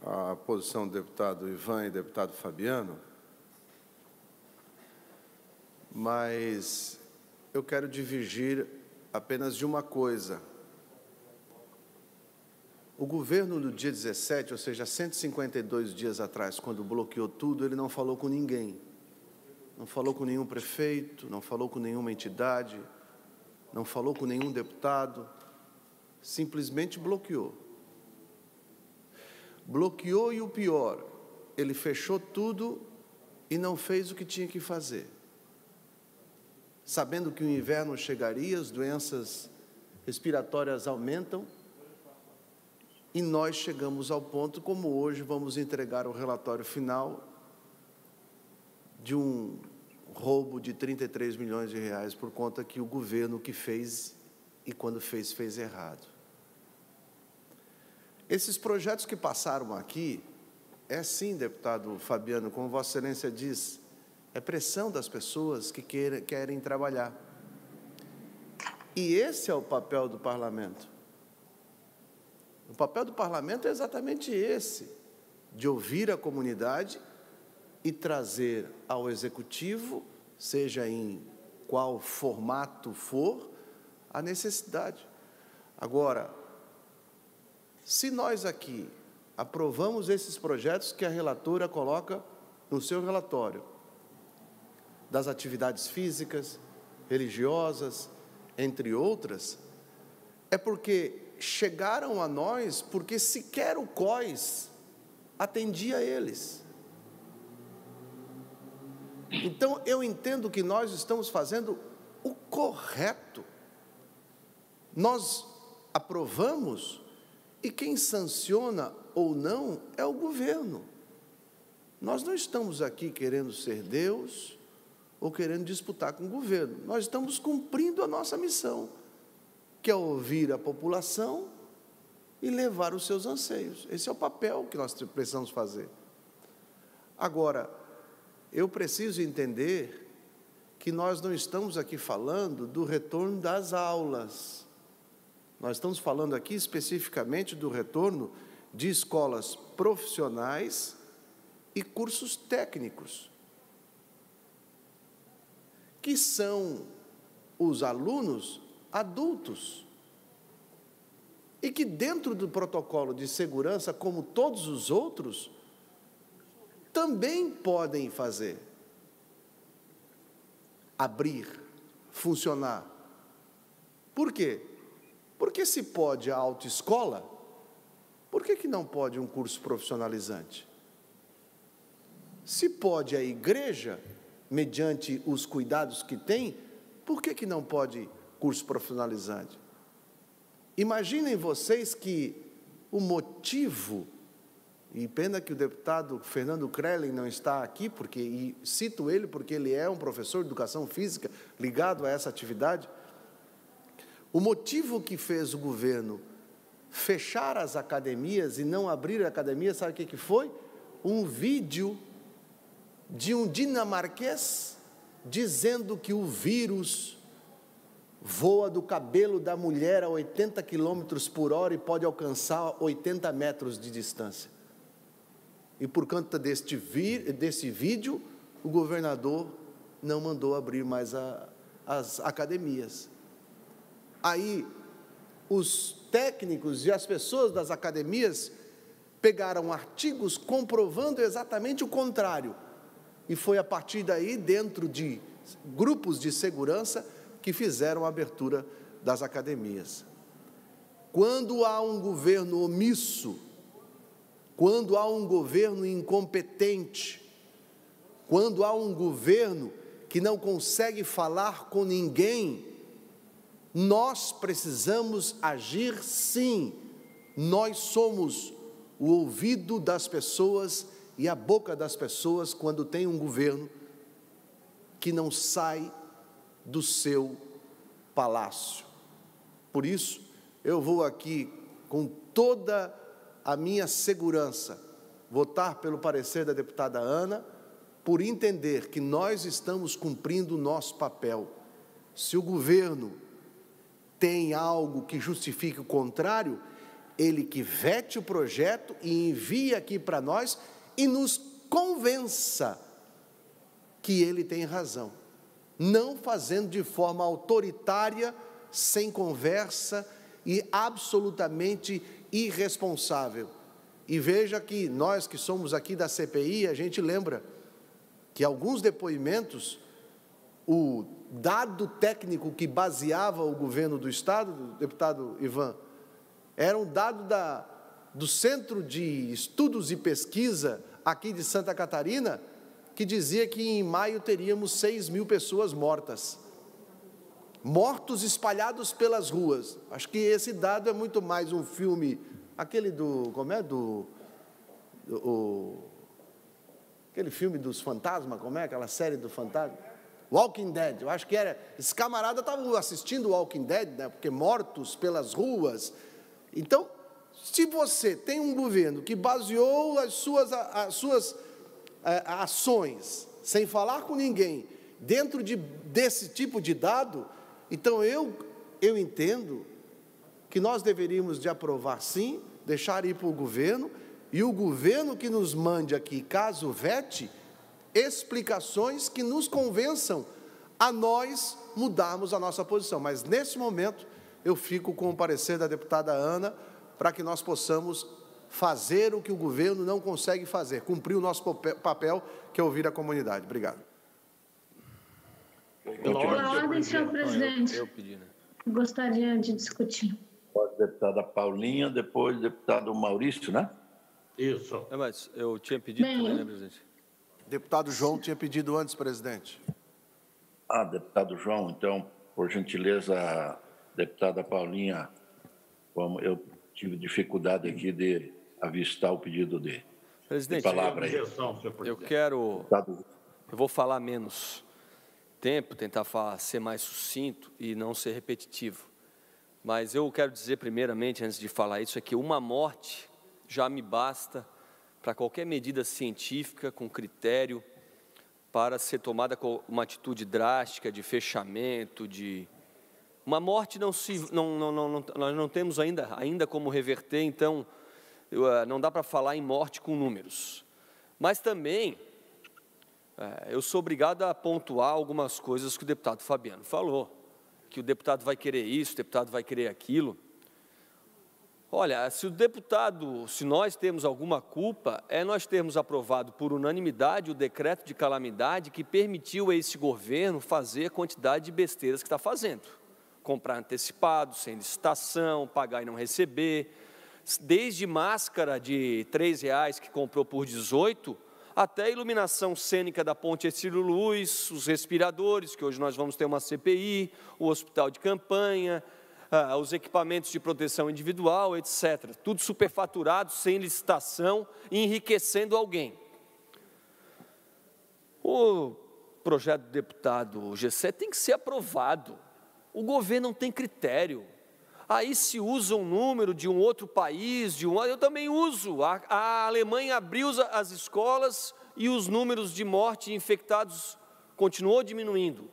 a posição do deputado Ivan e do deputado Fabiano, mas eu quero divergir apenas de uma coisa. O governo, no dia 17, ou seja, 152 dias atrás, quando bloqueou tudo, ele não falou com ninguém. Não falou com nenhum prefeito, não falou com nenhuma entidade, não falou com nenhum deputado, simplesmente bloqueou. Bloqueou e o pior, ele fechou tudo e não fez o que tinha que fazer. Sabendo que o inverno chegaria, as doenças respiratórias aumentam, e nós chegamos ao ponto, como hoje vamos entregar o relatório final de um roubo de 33 milhões de reais por conta que o governo que fez, e quando fez, fez errado. Esses projetos que passaram aqui, é sim, deputado Fabiano, como Vossa Excelência diz, é pressão das pessoas que querem trabalhar. E esse é o papel do parlamento. O papel do parlamento é exatamente esse, de ouvir a comunidade e trazer ao executivo, seja em qual formato for, a necessidade. Agora, se nós aqui aprovamos esses projetos que a relatora coloca no seu relatório, das atividades físicas, religiosas, entre outras, é porque chegaram a nós porque sequer o COIS atendia eles. Então, eu entendo que nós estamos fazendo o correto. Nós aprovamos e quem sanciona ou não é o governo. Nós não estamos aqui querendo ser Deus ou querendo disputar com o governo. Nós estamos cumprindo a nossa missão, que é ouvir a população e levar os seus anseios. Esse é o papel que nós precisamos fazer. Agora, eu preciso entender que nós não estamos aqui falando do retorno das aulas. Nós estamos falando aqui especificamente do retorno de escolas profissionais e cursos técnicos, que são os alunos adultos e que dentro do protocolo de segurança, como todos os outros, também podem fazer, abrir, funcionar. Por quê? Porque se pode a autoescola, por que não pode um curso profissionalizante? Se pode a igreja, mediante os cuidados que tem, por que não pode curso profissionalizante? Imaginem vocês que o motivo, e pena que o deputado Fernando Krelin não está aqui, e cito ele porque ele é um professor de educação física ligado a essa atividade, o motivo que fez o governo fechar as academias e não abrir a academia, sabe o que foi? Um vídeo de um dinamarquês dizendo que o vírus voa do cabelo da mulher a 80 km por hora e pode alcançar 80 metros de distância. E por conta desse vídeo, o governador não mandou abrir mais as academias. Aí, os técnicos e as pessoas das academias pegaram artigos comprovando exatamente o contrário. E foi a partir daí, dentro de grupos de segurança, que fizeram a abertura das academias. Quando há um governo omisso, quando há um governo incompetente, quando há um governo que não consegue falar com ninguém, nós precisamos agir sim. Nós somos o ouvido das pessoas e a boca das pessoas quando tem um governo que não sai do seu palácio. Por isso, eu vou aqui, com toda a minha segurança, votar pelo parecer da deputada Ana, por entender que nós estamos cumprindo o nosso papel. Se o governo tem algo que justifique o contrário, ele que vete o projeto e envie aqui para nós e nos convença que ele tem razão. Não fazendo de forma autoritária, sem conversa e absolutamente irresponsável. E veja que nós que somos aqui da CPI, a gente lembra que alguns depoimentos, o dado técnico que baseava o governo do Estado, deputado Ivan, era um dado do Centro de Estudos e Pesquisa aqui de Santa Catarina, que dizia que em maio teríamos 6.000 pessoas mortas. Mortos espalhados pelas ruas. Acho que esse dado é muito mais um filme, aquele aquele filme dos fantasmas, aquela série do fantasma? Walking Dead. Eu acho que esse camarada estava assistindo Walking Dead, né? Porque mortos pelas ruas. Então, se você tem um governo que baseou as suas ações, sem falar com ninguém, dentro desse tipo de dado, então eu entendo que nós deveríamos de aprovar sim, deixar ir para o governo, e o governo que nos mande aqui, caso vete, explicações que nos convençam a nós mudarmos a nossa posição. Mas nesse momento eu fico com o parecer da deputada Ana, para que nós possamos fazer o que o governo não consegue fazer, cumprir o nosso papel, que é ouvir a comunidade. Obrigado. Pela ordem, senhor presidente. Eu pedi, né? Gostaria de discutir. Pode, deputada Paulinha, depois deputado Maurício, né? Isso. Mas eu tinha pedido também, né, presidente? Deputado João tinha pedido antes, presidente. Deputado João, então, por gentileza, deputada Paulinha, como eu tive dificuldade aqui de avistar o pedido dele. Presidente, eu vou falar menos tempo, tentar ser mais sucinto e não ser repetitivo. Mas eu quero dizer, primeiramente, antes de falar isso, é que uma morte já me basta para qualquer medida científica, com critério, para ser tomada uma atitude drástica de fechamento, de... Uma morte nós não temos ainda como reverter, então não dá para falar em morte com números. Mas também eu sou obrigado a pontuar algumas coisas que o deputado Fabiano falou, que o deputado vai querer isso, o deputado vai querer aquilo. Olha, se nós temos alguma culpa, é nós termos aprovado por unanimidade o decreto de calamidade que permitiu a esse governo fazer a quantidade de besteiras que está fazendo. Comprar antecipado, sem licitação, pagar e não receber, desde máscara de R$3 que comprou por 18, até a iluminação cênica da ponte Hercílio Luz, os respiradores, que hoje nós vamos ter uma CPI, o hospital de campanha, os equipamentos de proteção individual, etc. Tudo superfaturado, sem licitação, enriquecendo alguém. O projeto do deputado Gessé tem que ser aprovado. O governo não tem critério. Aí se usa um número de um outro país, eu também uso. A Alemanha abriu as escolas e os números de morte e infectados continuou diminuindo.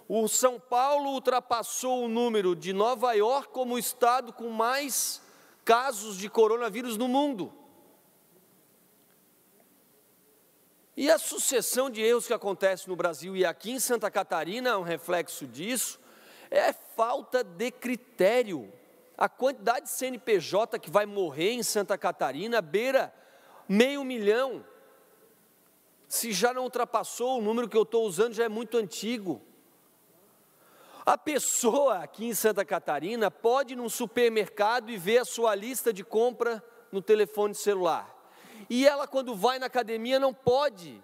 O São Paulo ultrapassou o número de Nova York como o estado com mais casos de coronavírus no mundo. E a sucessão de erros que acontece no Brasil e aqui em Santa Catarina, é um reflexo disso, é falta de critério. A quantidade de CNPJ que vai morrer em Santa Catarina beira 500.000. Se já não ultrapassou, o número que eu estou usando já é muito antigo. A pessoa aqui em Santa Catarina pode ir num supermercado e ver a sua lista de compra no telefone celular. E ela, quando vai na academia, não pode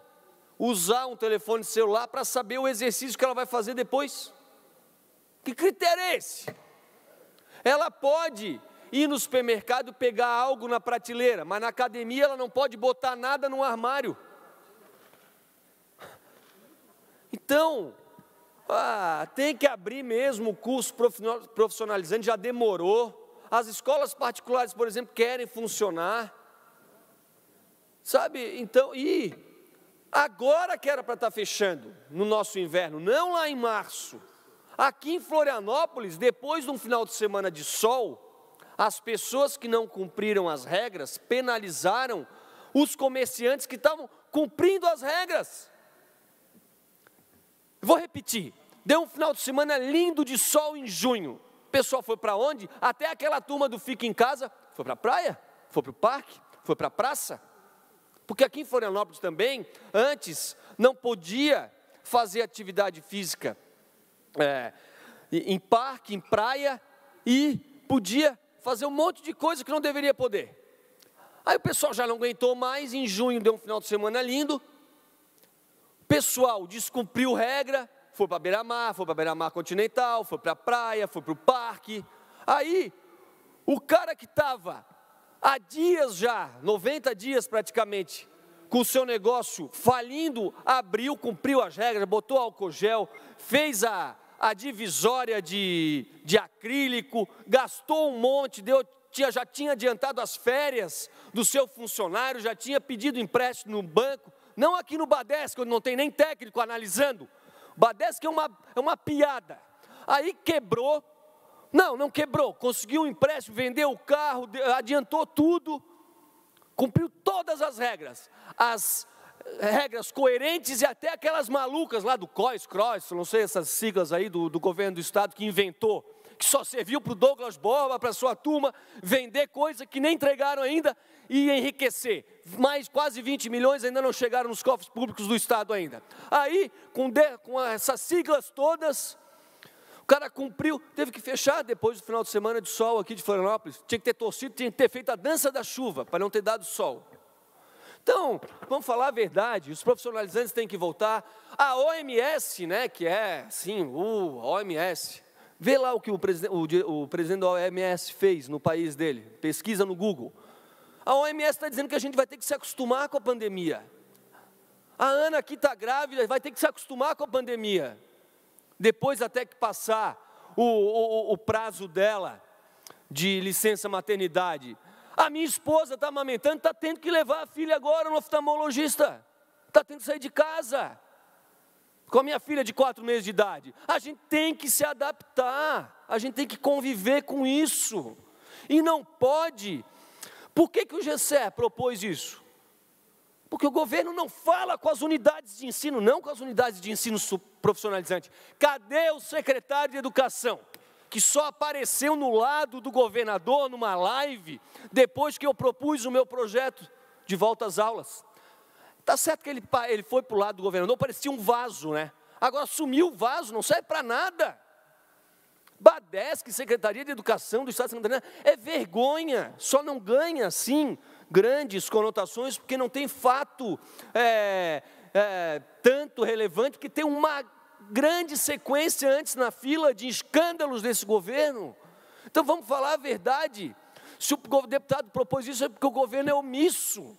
usar um telefone celular para saber o exercício que ela vai fazer depois. Que critério é esse? Ela pode ir no supermercado pegar algo na prateleira, mas na academia ela não pode botar nada no armário. Então, tem que abrir mesmo o curso profissionalizante, já demorou. As escolas particulares, por exemplo, querem funcionar. Sabe, então, e agora que era para estar fechando, no nosso inverno, não lá em março. Aqui em Florianópolis, depois de um final de semana de sol, as pessoas que não cumpriram as regras penalizaram os comerciantes que estavam cumprindo as regras. Vou repetir, deu um final de semana lindo de sol em junho. O pessoal foi para onde? Até aquela turma do Fica em Casa, foi para a praia, foi para o parque, foi para a praça. Porque aqui em Florianópolis também, antes, não podia fazer atividade física em parque, em praia, e podia fazer um monte de coisa que não deveria poder. Aí o pessoal já não aguentou mais, em junho deu um final de semana lindo, o pessoal descumpriu regra, foi para Beira-Mar, foi para Beira-Mar Continental, foi para a praia, foi para o parque. Aí, o cara que estava há dias já, 90 dias praticamente, com o seu negócio falindo, abriu, cumpriu as regras, botou álcool gel, fez a divisória de acrílico, gastou um monte, já tinha adiantado as férias do seu funcionário, já tinha pedido empréstimo no banco, não aqui no Badesc, onde não tem nem técnico analisando. O Badesc é uma piada. Aí quebrou, não quebrou, conseguiu um empréstimo, vendeu o carro, adiantou tudo, cumpriu todas as regras coerentes e até aquelas malucas lá do COIS, não sei essas siglas aí do governo do estado que inventou, que só serviu para o Douglas Borba, para a sua turma, vender coisa que nem entregaram ainda e enriquecer. Mais quase 20 milhões ainda não chegaram nos cofres públicos do estado ainda. Aí, com essas siglas todas, o cara cumpriu, teve que fechar depois do final de semana de sol aqui de Florianópolis. Tinha que ter torcido, tinha que ter feito a dança da chuva, para não ter dado sol. Então, vamos falar a verdade, os profissionalizantes têm que voltar. A OMS, né, que é, sim, a OMS, vê lá o que o presidente da OMS fez no país dele, pesquisa no Google. A OMS está dizendo que a gente vai ter que se acostumar com a pandemia. A Ana aqui está grávida, vai ter que se acostumar com a pandemia. Depois até que passar o prazo dela de licença maternidade. A minha esposa está amamentando, está tendo que levar a filha agora no oftalmologista. Está tendo que sair de casa. Com a minha filha de 4 meses de idade. A gente tem que se adaptar. A gente tem que conviver com isso. E não pode. Por que o GCE propôs isso? Porque o governo não fala com as unidades de ensino, não com as unidades de ensino profissionalizante. Cadê o secretário de Educação? Que só apareceu no lado do governador, numa live, depois que eu propus o meu projeto de volta às aulas. Está certo que ele foi para o lado do governador, parecia um vaso, né? Agora sumiu o vaso, não serve para nada. Badesc, Secretaria de Educação do Estado de Santa Catarina, é vergonha, só não ganha, sim, grandes conotações, porque não tem fato tanto relevante, que tem uma grande sequência antes na fila de escândalos desse governo. Então vamos falar a verdade. Se o deputado propôs isso, é porque o governo é omisso.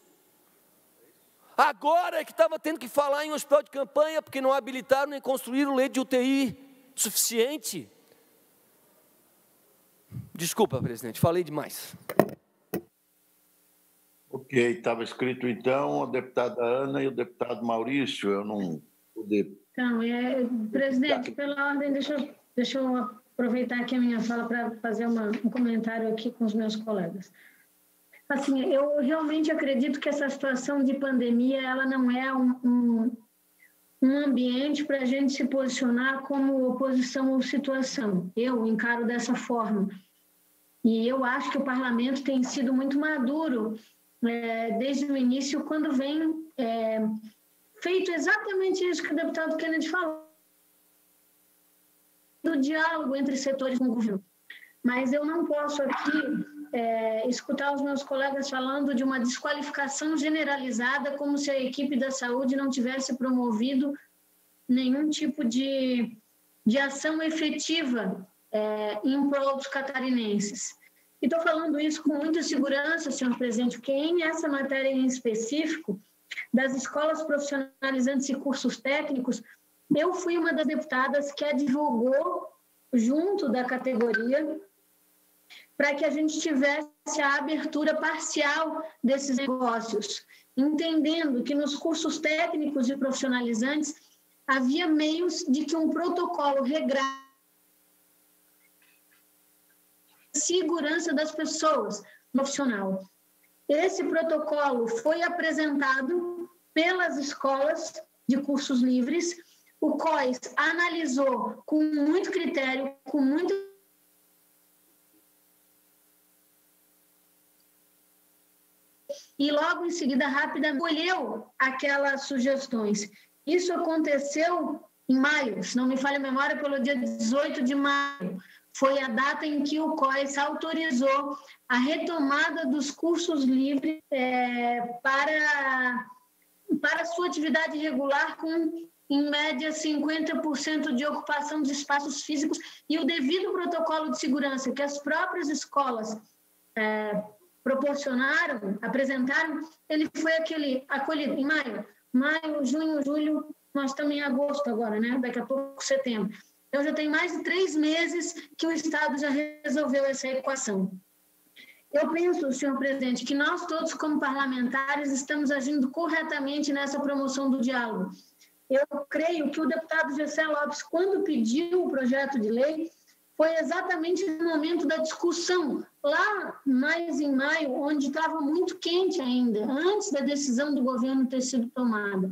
Agora é que estava tendo que falar em hospital de campanha, porque não habilitaram nem construíram leite de UTI suficiente. Desculpa, presidente, falei demais. Ok, estava escrito então a deputada Ana e o deputado Maurício, eu não pude... Então, presidente, pela ordem, deixa eu aproveitar aqui a minha fala para fazer um comentário aqui com os meus colegas. Assim, eu realmente acredito que essa situação de pandemia, ela não é um ambiente para a gente se posicionar como oposição ou situação. Eu encaro dessa forma. E eu acho que o parlamento tem sido muito maduro desde o início, quando vem feito exatamente isso que o deputado Kennedy falou, do diálogo entre setores no governo. Mas eu não posso aqui escutar os meus colegas falando de uma desqualificação generalizada, como se a equipe da saúde não tivesse promovido nenhum tipo de ação efetiva em prol dos catarinenses. E estou falando isso com muita segurança, senhor presidente, porque essa matéria em específico, das escolas profissionalizantes e cursos técnicos, eu fui uma das deputadas que advogou junto da categoria para que a gente tivesse a abertura parcial desses negócios, entendendo que nos cursos técnicos e profissionalizantes havia meios de que um protocolo regrado segurança das pessoas profissional. Esse protocolo foi apresentado pelas escolas de cursos livres, o COIS analisou com muito critério, com muito... E logo em seguida, rapidamente, colheu aquelas sugestões. Isso aconteceu em maio, se não me falha a memória, pelo dia 18 de maio. Foi a data em que o COIS autorizou a retomada dos cursos livres para sua atividade regular, com, em média, 50% de ocupação de espaços físicos e o devido protocolo de segurança que as próprias escolas proporcionaram, apresentaram, ele foi acolhido em maio, junho, julho, nós estamos em agosto agora, né? Daqui a pouco setembro. Então, já tem mais de 3 meses que o Estado já resolveu essa equação. Eu penso, senhor presidente, que nós todos, como parlamentares, estamos agindo corretamente nessa promoção do diálogo. Eu creio que o deputado Gessé Lopes, quando pediu o projeto de lei, foi exatamente no momento da discussão, lá mais em maio, onde estava muito quente ainda, antes da decisão do governo ter sido tomada.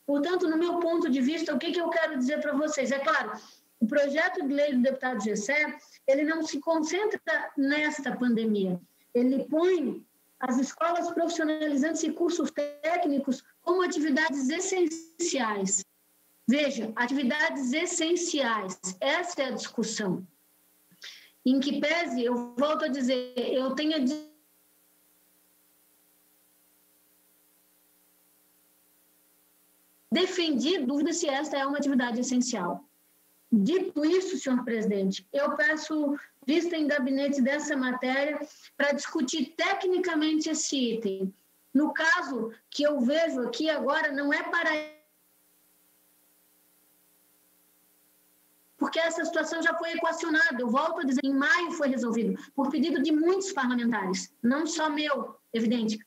Portanto, no meu ponto de vista, o que eu quero dizer para vocês? É claro, o projeto de lei do deputado Gessé, ele não se concentra nesta pandemia. Ele põe as escolas profissionalizantes e cursos técnicos como atividades essenciais. Veja, atividades essenciais. Essa é a discussão. Em que pese, eu volto a dizer, eu tenho defendido dúvida se esta é uma atividade essencial. Dito isso, senhor presidente, eu peço vista em gabinete dessa matéria para discutir tecnicamente esse item. No caso que eu vejo aqui agora, não é para... Porque essa situação já foi equacionada. Eu volto a dizer, em maio foi resolvido, por pedido de muitos parlamentares, não só meu, evidente.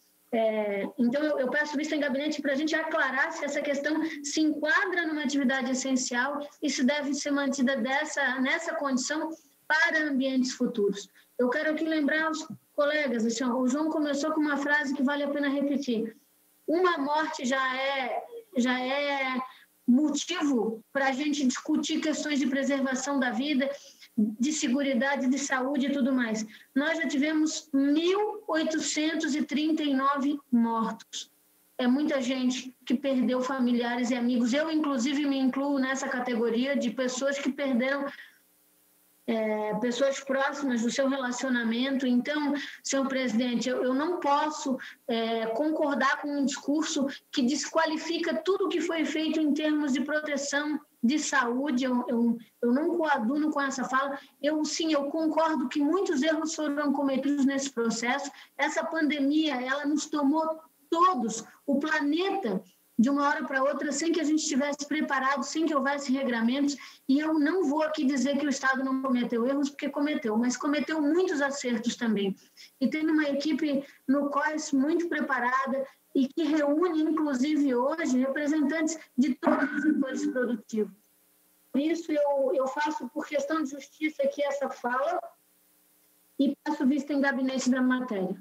Então, eu peço vista em gabinete para a gente aclarar se essa questão se enquadra numa atividade essencial e se deve ser mantida nessa condição para ambientes futuros. Eu quero aqui lembrar aos colegas, assim, o João começou com uma frase que vale a pena repetir. Uma morte já é motivo para a gente discutir questões de preservação da vida, de seguridade, de saúde e tudo mais. Nós já tivemos 1.839 mortos. É muita gente que perdeu familiares e amigos. Eu, inclusive, me incluo nessa categoria de pessoas que perderam pessoas próximas do seu relacionamento. Então, senhor presidente, eu não posso concordar com um discurso que desqualifica tudo o que foi feito em termos de proteção de saúde. Eu não coaduno com essa fala. Eu concordo que muitos erros foram cometidos nesse processo. Essa pandemia, ela nos tomou todos, o planeta, de uma hora para outra, sem que a gente estivesse preparado, sem que houvesse regramentos. E eu não vou aqui dizer que o Estado não cometeu erros, porque cometeu, mas cometeu muitos acertos também. E tem uma equipe no COIS muito preparada e que reúne, inclusive hoje, representantes de todos os setores produtivos. Por isso, eu faço por questão de justiça aqui essa fala e passo vista em gabinete da matéria.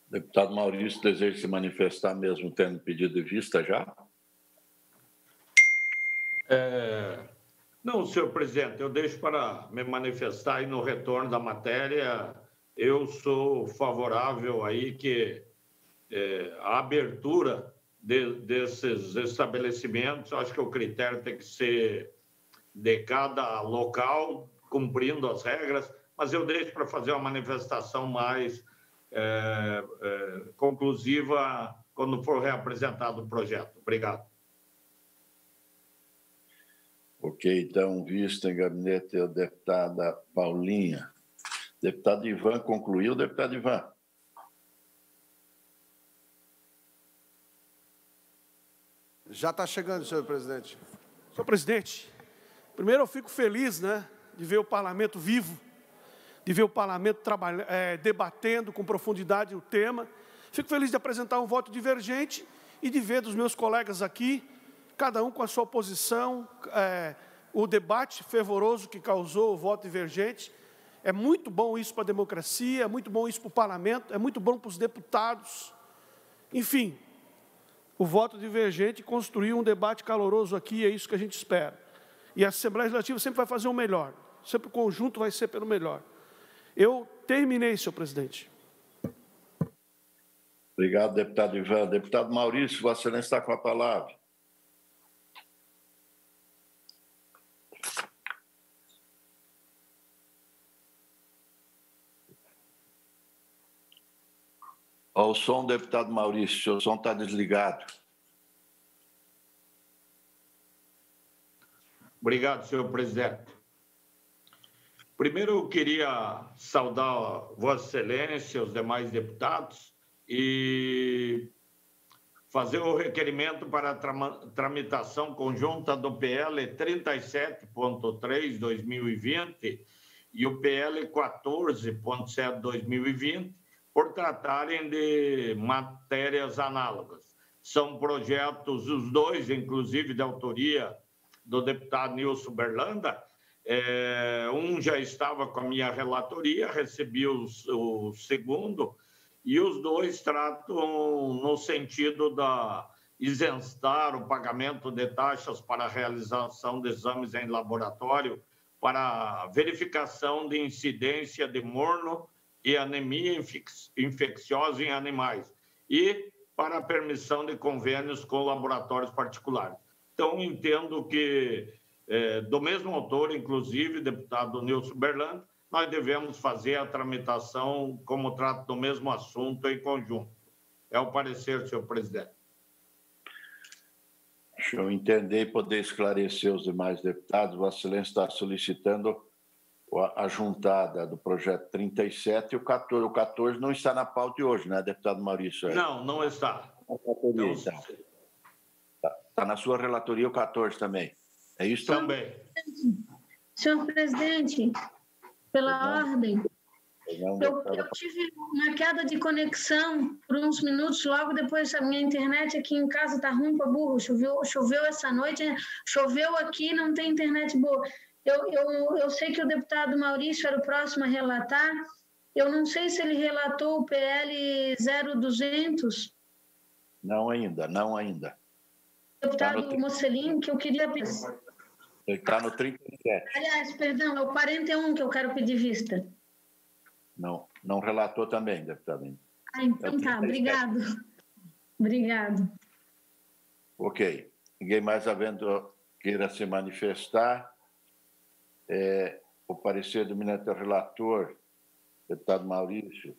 Deputado Maurício, deseja se manifestar mesmo tendo pedido de vista já? Não, senhor presidente, eu deixo para me manifestar aí no retorno da matéria. Eu sou favorável aí que a abertura desses estabelecimentos, acho que o critério tem que ser de cada local, cumprindo as regras, mas eu deixo para fazer uma manifestação mais conclusiva quando for reapresentado o projeto. Obrigado. Ok, então, vista em gabinete a deputada Paulinha. Deputado Ivan concluiu. Deputado Ivan. Já está chegando, senhor presidente. Senhor presidente, primeiro eu fico feliz, de ver o parlamento vivo, de ver o parlamento debatendo com profundidade o tema. Fico feliz de apresentar um voto divergente e de ver dos meus colegas aqui, cada um com a sua posição, o debate fervoroso que causou o voto divergente. É muito bom isso para a democracia, é muito bom isso para o parlamento, é muito bom para os deputados. Enfim, o voto divergente construiu um debate caloroso aqui, é isso que a gente espera. E a Assembleia Legislativa sempre vai fazer o melhor, sempre o conjunto vai ser pelo melhor. Eu terminei, senhor presidente. Obrigado, deputado Ivan. Deputado Maurício, Vossa Excelência está com a palavra. Ao som, deputado Maurício, seu som está desligado. Obrigado, senhor presidente. Primeiro, eu queria saudar Vossa Excelência, os demais deputados, e fazer o requerimento para a tramitação conjunta do PL 37.3/2020 e o PL 14.7/2020, por tratarem de matérias análogas. São projetos, os dois, inclusive, de autoria do deputado Nilson Berlanda. Um já estava com a minha relatoria, recebi o segundo, e os dois tratam no sentido da isentar o pagamento de taxas para a realização de exames em laboratório para verificação de incidência de morno e anemia infecciosa em animais e para a permissão de convênios com laboratórios particulares. Então, entendo que, do mesmo autor, inclusive, deputado Nilson Berlanda, nós devemos fazer a tramitação como trata do mesmo assunto em conjunto. É o parecer, senhor presidente. Deixa eu entender e poder esclarecer os demais deputados. Vossa Excelência está solicitando a juntada do projeto 37 e o 14. O 14 não está na pauta de hoje, né, deputado Maurício? Não, não está. Não. Está na sua relatoria o 14 também. É isso? Também. Senhor presidente, pela ordem, eu tive uma queda de conexão por uns minutos, logo depois a minha internet aqui em casa está ruim para burro, choveu essa noite, choveu aqui, não tem internet boa. Eu sei que o deputado Maurício era o próximo a relatar, eu não sei se ele relatou o PL 0200. Não ainda. Deputado Mocelin, que eu queria pedir. Ele está no 37. Aliás, perdão, é o 41 que eu quero pedir vista. Não relatou também, deputado. Então tá, obrigado. Ok. Ninguém mais queira se manifestar. O parecer do eminente relator, deputado Maurício,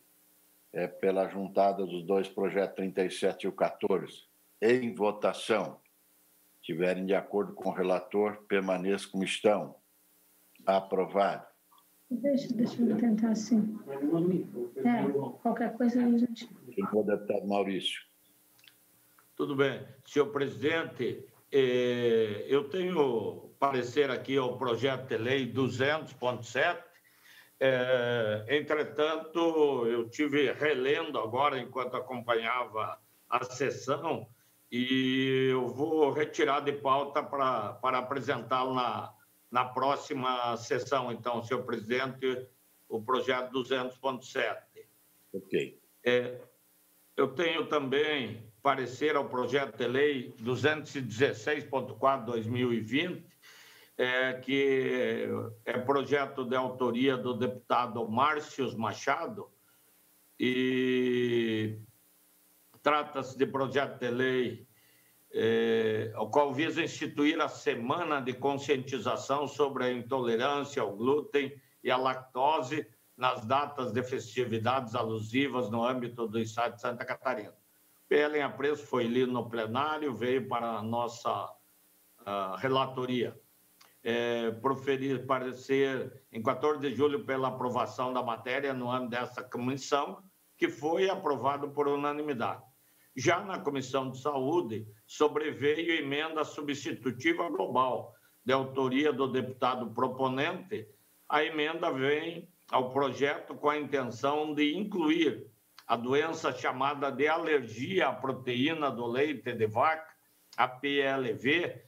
pela juntada dos dois projetos 37 e o 14, em votação, estiverem de acordo com o relator, permaneçam como estão. Aprovado. Deixa eu tentar assim. Qualquer coisa aí, gente. O deputado Maurício. Tudo bem. Senhor presidente, eu tenho parecer aqui ao projeto de lei 200.7. Entretanto, eu tive relendo agora, enquanto acompanhava a sessão, e eu vou retirar de pauta para apresentá-lo na próxima sessão. Então, senhor presidente, o projeto 200.7. Ok. Eu tenho também parecer ao projeto de lei 216.4/2020, que é projeto de autoria do deputado Márcio Machado, e trata-se de projeto de lei o qual visa instituir a Semana de Conscientização sobre a Intolerância ao Glúten e à Lactose nas datas de festividades alusivas no âmbito do Estado de Santa Catarina. O PL em apreço foi lido no plenário, veio para a nossa relatoria. Proferir parecer em 14 de julho pela aprovação da matéria no âmbito dessa comissão, que foi aprovado por unanimidade. Já na Comissão de Saúde, sobreveio emenda substitutiva global, de autoria do deputado proponente. A emenda vem ao projeto com a intenção de incluir a doença chamada de alergia à proteína do leite de vaca, a PLV,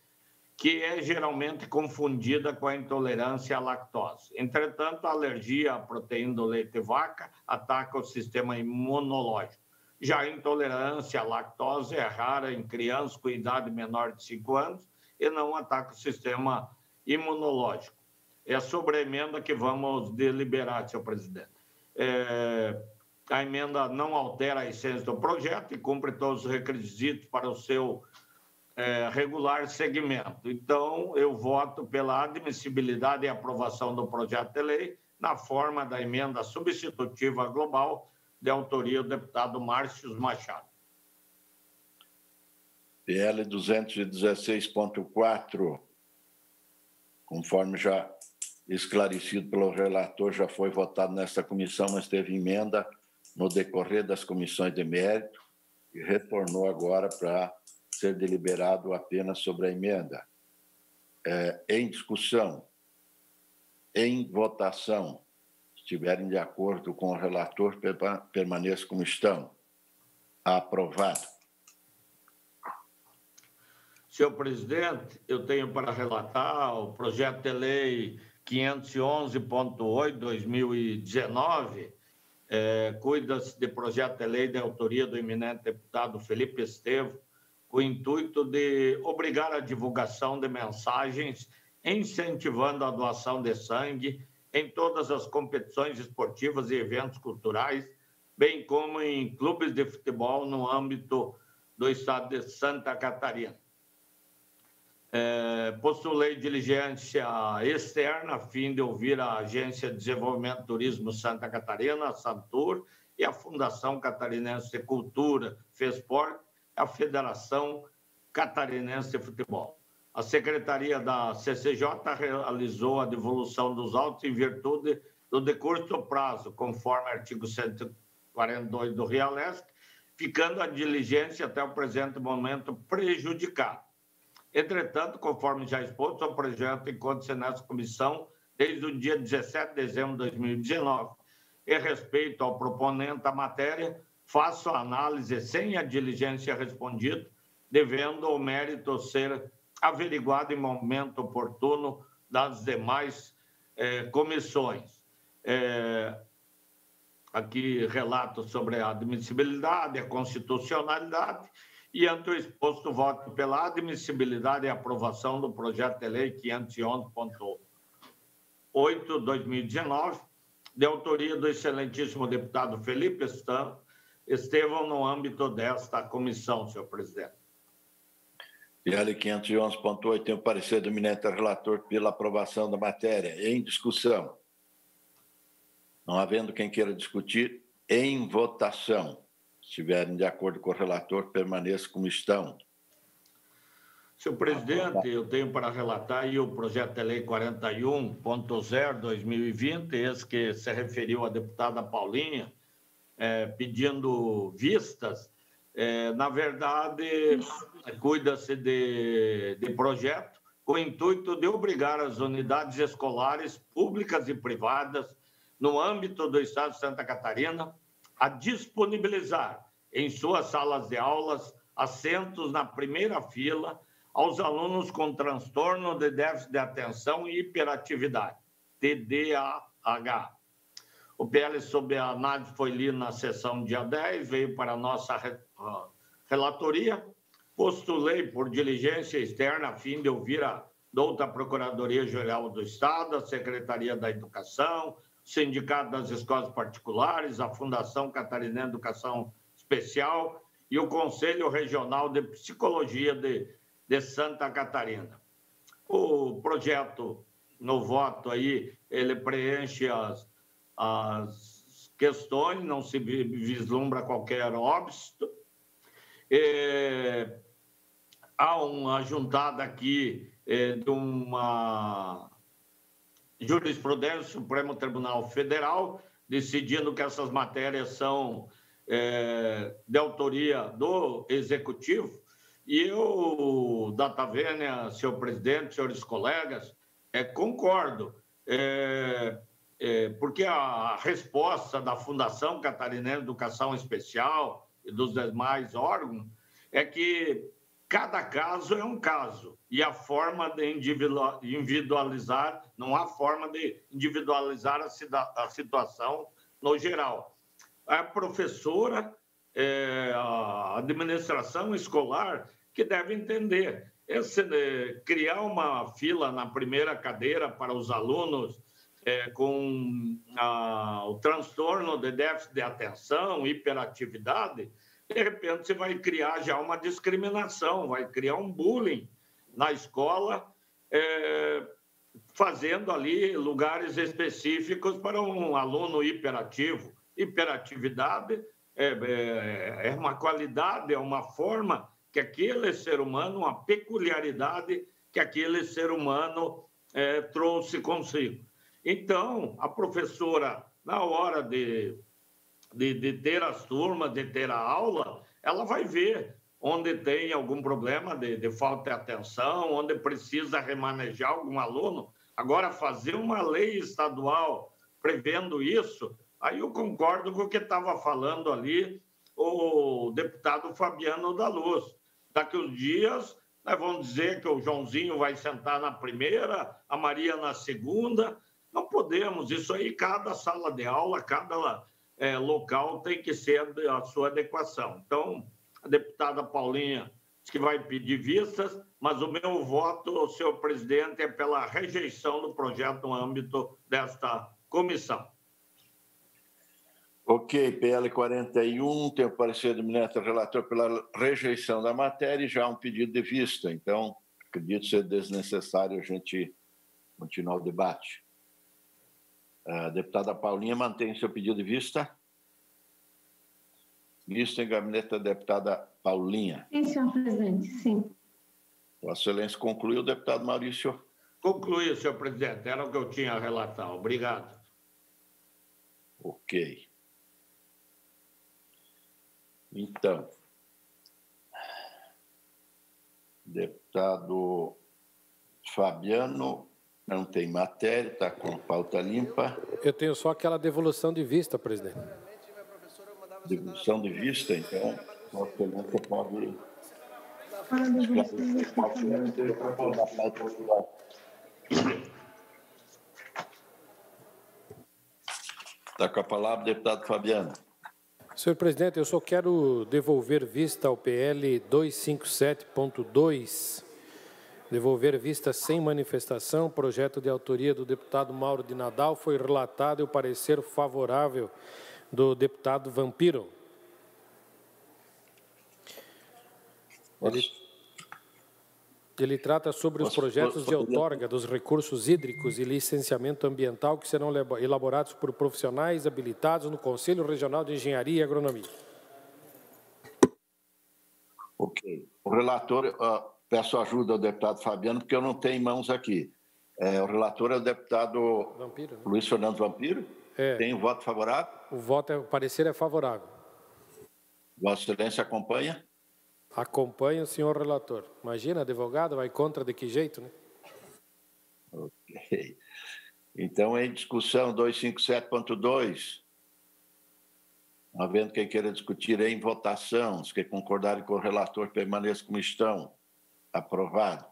que é geralmente confundida com a intolerância à lactose. Entretanto, a alergia à proteína do leite de vaca ataca o sistema imunológico. Já a intolerância à lactose é rara em crianças com idade menor de 5 anos e não ataca o sistema imunológico. É sobre a emenda que vamos deliberar, senhor presidente. A emenda não altera a essência do projeto e cumpre todos os requisitos para o seu regular segmento. Então, eu voto pela admissibilidade e aprovação do projeto de lei na forma da emenda substitutiva global de autoria do deputado Márcio Machado. PL 216.4, conforme já esclarecido pelo relator, já foi votado nesta comissão, mas teve emenda no decorrer das comissões de mérito e retornou agora para ser deliberado apenas sobre a emenda. Em discussão, em votação, estiverem de acordo com o relator, permaneçam como estão. Aprovado. Senhor presidente, eu tenho para relatar o projeto de lei 511.8/2019, cuida-se de projeto de lei de autoria do eminente deputado Felipe Estevo, com o intuito de obrigar a divulgação de mensagens incentivando a doação de sangue em todas as competições esportivas e eventos culturais, bem como em clubes de futebol no âmbito do estado de Santa Catarina. Postulei diligência externa a fim de ouvir a Agência de Desenvolvimento do Turismo Santa Catarina, a Santur, e a Fundação Catarinense de Cultura, FESPOR, a Federação Catarinense de Futebol. a Secretaria da CCJ realizou a devolução dos autos em virtude do decurso prazo, conforme artigo 142 do RIALESC, ficando a diligência até o presente momento prejudicada. Entretanto, conforme já exposto, o projeto encontra-se nessa comissão desde o dia 17 de dezembro de 2019. Em respeito ao proponente da matéria, faço a análise sem a diligência respondida, devendo o mérito ser averiguado em momento oportuno das demais comissões. Aqui relato sobre a admissibilidade, a constitucionalidade e, ante o exposto, voto pela admissibilidade e aprovação do projeto de lei 511.8/2019, de autoria do excelentíssimo deputado Felipe Estevão, no âmbito desta comissão, senhor presidente. PL 511.8 tem o parecer do eminente relator pela aprovação da matéria. Em discussão. Não havendo quem queira discutir, em votação. Se estiverem de acordo com o relator, permaneça como estão. Senhor presidente, eu tenho para relatar aí o projeto de lei 41.0/2020, esse que se referiu à deputada Paulinha, pedindo vistas. Na verdade, cuida-se de projeto com o intuito de obrigar as unidades escolares públicas e privadas no âmbito do Estado de Santa Catarina a disponibilizar em suas salas de aulas assentos na primeira fila aos alunos com transtorno de déficit de atenção e hiperatividade, TDAH. O PL sob a análise foi lido na sessão dia 10, veio para a nossa relatoria, postulei por diligência externa a fim de ouvir a douta Procuradoria-Geral do Estado, a Secretaria da Educação, o Sindicato das Escolas Particulares, a Fundação Catarinense de Educação Especial e o Conselho Regional de Psicologia de Santa Catarina. O projeto, no voto aí, ele preenche as questões, não se vislumbra qualquer óbito. Há uma juntada aqui de uma jurisprudência do Supremo Tribunal Federal, decidindo que essas matérias são de autoria do Executivo. E eu, data vênia, senhor presidente, senhores colegas, concordo, porque a resposta da Fundação Catarinense de Educação Especial e dos demais órgãos é que cada caso é um caso e a forma de individualizar, não há forma de individualizar a situação no geral. A professora, a administração escolar, que deve entender. Criar uma fila na primeira cadeira para os alunos com o transtorno de déficit de atenção, hiperatividade, de repente você vai criar já uma discriminação, vai criar um bullying na escola, fazendo ali lugares específicos para um aluno hiperativo. Hiperatividade é uma qualidade, é uma forma que aquele ser humano, uma peculiaridade que aquele ser humano trouxe consigo. Então, a professora, na hora de ter as turmas, de ter a aula, ela vai ver onde tem algum problema de falta de atenção, onde precisa remanejar algum aluno. Agora, fazer uma lei estadual prevendo isso, aí eu concordo com o que estava falando ali o deputado Fabiano da Luz. Daqui uns dias, nós vamos dizer que o Joãozinho vai sentar na primeira, a Maria na segunda. Não podemos, isso aí, cada sala de aula, cada local tem que ser a sua adequação. Então, a deputada Paulinha diz que vai pedir vistas, mas o meu voto, senhor presidente, é pela rejeição do projeto no âmbito desta comissão. Ok, PL 41, tem o parecer do eminente relator pela rejeição da matéria e já um pedido de vista. Então, acredito ser desnecessário a gente continuar o debate. A deputada Paulinha mantém seu pedido de vista? Vista em gabinete da deputada Paulinha. Sim, senhor presidente, sim. Vossa Excelência concluiu, deputado Maurício? Concluí, senhor presidente. Era o que eu tinha a relatar. Obrigado. Ok. Então, deputado Fabiano não tem matéria, está com pauta limpa. Eu tenho só aquela devolução de vista, presidente. Devolução de vista, então, Vossa Excelência pode... Está com a palavra, deputado Fabiano. Senhor presidente, eu só quero devolver vista ao PL 257.2, devolver vista sem manifestação, projeto de autoria do deputado Mauro de Nadal, foi relatado e o parecer favorável do deputado Vampiro. Ele trata sobre os projetos de outorga dos recursos hídricos e licenciamento ambiental que serão elaborados por profissionais habilitados no Conselho Regional de Engenharia e Agronomia. Ok. O relator, peço ajuda ao deputado Fabiano, porque eu não tenho em mãos aqui. O relator é o deputado Vampiro, né? Luiz Fernando Vampiro. É. Tem o voto favorável? O parecer é favorável. Vossa Excelência acompanha? Acompanha o senhor relator. Imagina, advogado, vai contra de que jeito, né? Ok. Então, em discussão 257.2, havendo quem queira discutir em votação, os que concordarem com o relator permaneçam como estão. Aprovado.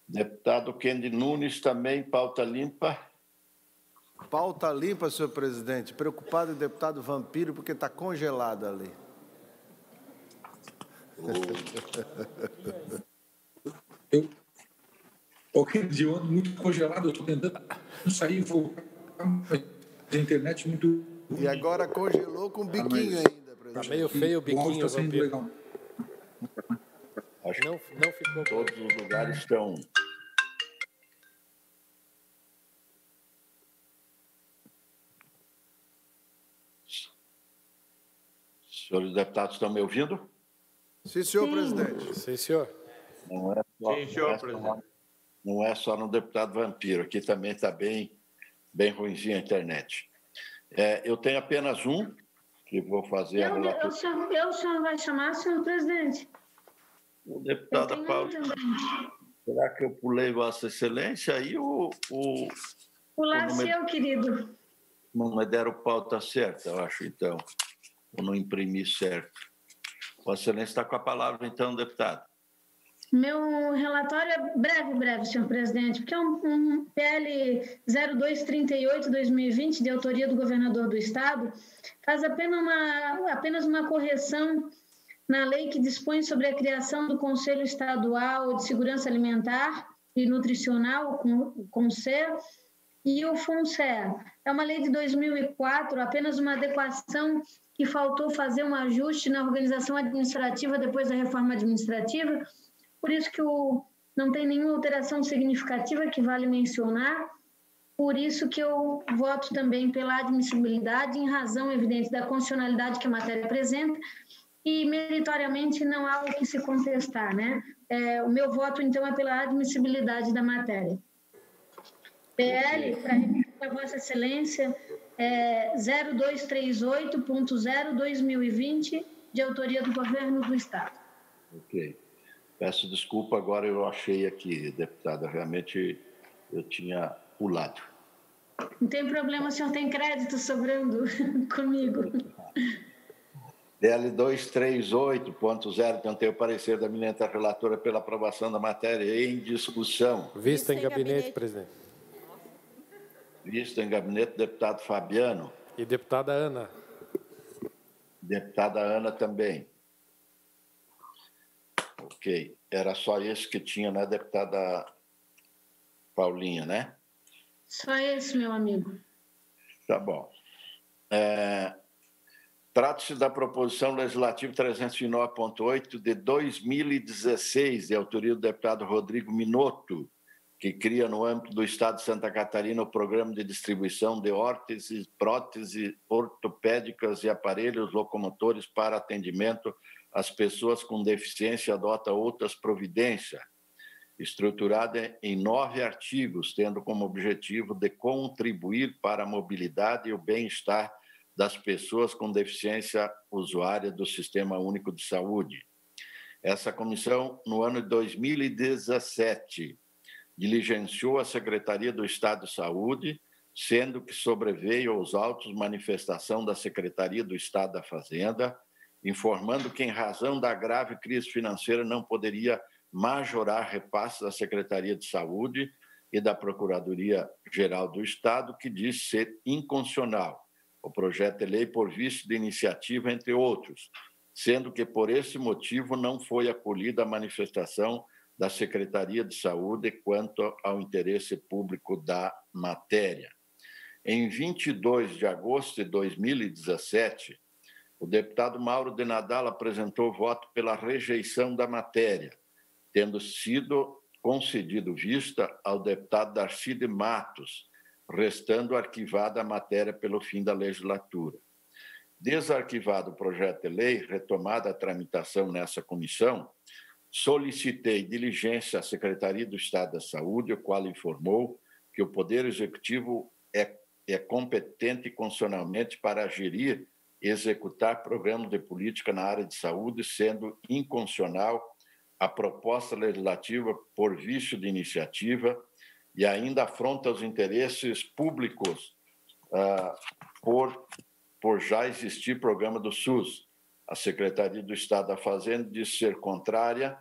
Deputado Kendi Nunes, também pauta limpa. Pauta limpa, senhor presidente. Preocupado o deputado Vampiro, porque está congelado ali. Eu ando muito congelado, eu estou tentando sair e voltar, mas a internet muito... E agora congelou com biquinho ainda, presidente. Tá meio feio o biquinho, Vampiro. Legal. Acho não ficou... Todos os lugares estão... Senhores deputados, estão me ouvindo? Sim, senhor presidente. Sim, senhor. Não é só, Sim, senhor presidente. Não é só no deputado Vampiro, aqui também está bem ruimzinha a internet. Eu tenho apenas um, que vou fazer a relatoria. O senhor vai chamar, senhor presidente? O deputado Paulo. Será que eu pulei Vossa Excelência? Aí o seu, querido. Não me deram pauta certa, eu acho, então. Eu não imprimi certo. Vossa Excelência está com a palavra, então, deputado. Meu relatório é breve, senhor presidente, porque é um PL 0238-2020, de autoria do governador do Estado, faz apenas uma correção na lei que dispõe sobre a criação do Conselho Estadual de Segurança Alimentar e Nutricional, o CONSER, e o FUNSER. É uma lei de 2004, apenas uma adequação que faltou fazer um ajuste na organização administrativa depois da reforma administrativa, por isso que não tem nenhuma alteração significativa que vale mencionar, por isso que eu voto também pela admissibilidade, em razão evidente da constitucionalidade que a matéria apresenta, e meritoriamente não há o que se contestar, né? O meu voto, então, é pela admissibilidade da matéria. PL, para repetir para Vossa Excelência, 0238.0/2020, de autoria do Governo do Estado. Ok. Peço desculpa, agora eu achei aqui, deputada, realmente eu tinha pulado. Não tem problema, o senhor tem crédito sobrando comigo. PL 238.0, tentei o parecer da eminente relatora pela aprovação da matéria em discussão. Vista em gabinete, presidente. Vista em gabinete, deputado Fabiano. E deputada Ana. Deputada Ana também. Ok. Era só esse que tinha, né, deputada Paulinha, né? Só esse, meu amigo. Tá bom. Trata-se da proposição legislativa 309.8 de 2016, de autoria do deputado Rodrigo Minotto, que cria no âmbito do Estado de Santa Catarina o programa de distribuição de órteses, próteses ortopédicas e aparelhos locomotores para atendimento as pessoas com deficiência adota outras providências, estruturada em 9 artigos, tendo como objetivo de contribuir para a mobilidade e o bem-estar das pessoas com deficiência usuária do Sistema Único de Saúde. Essa comissão, no ano de 2017, diligenciou a Secretaria do Estado de Saúde, sendo que sobreveio aos autos manifestação da Secretaria do Estado da Fazenda, informando que, em razão da grave crise financeira, não poderia majorar repasses da Secretaria de Saúde e da Procuradoria-Geral do Estado, que diz ser inconstitucional o projeto de lei por vício de iniciativa, entre outros, sendo que, por esse motivo, não foi acolhida a manifestação da Secretaria de Saúde quanto ao interesse público da matéria. Em 22 de agosto de 2017, o deputado Mauro de Nadal apresentou voto pela rejeição da matéria, tendo sido concedido vista ao deputado Darcy de Matos, restando arquivada a matéria pelo fim da legislatura. Desarquivado o projeto de lei, retomada a tramitação nessa comissão, solicitei diligência à Secretaria do Estado da Saúde, o qual informou que o Poder Executivo é competente constitucionalmente para gerir e executar programas de política na área de saúde, sendo inconstitucional a proposta legislativa por vício de iniciativa e ainda afronta os interesses públicos por já existir programa do SUS. A Secretaria do Estado da Fazenda diz ser contrária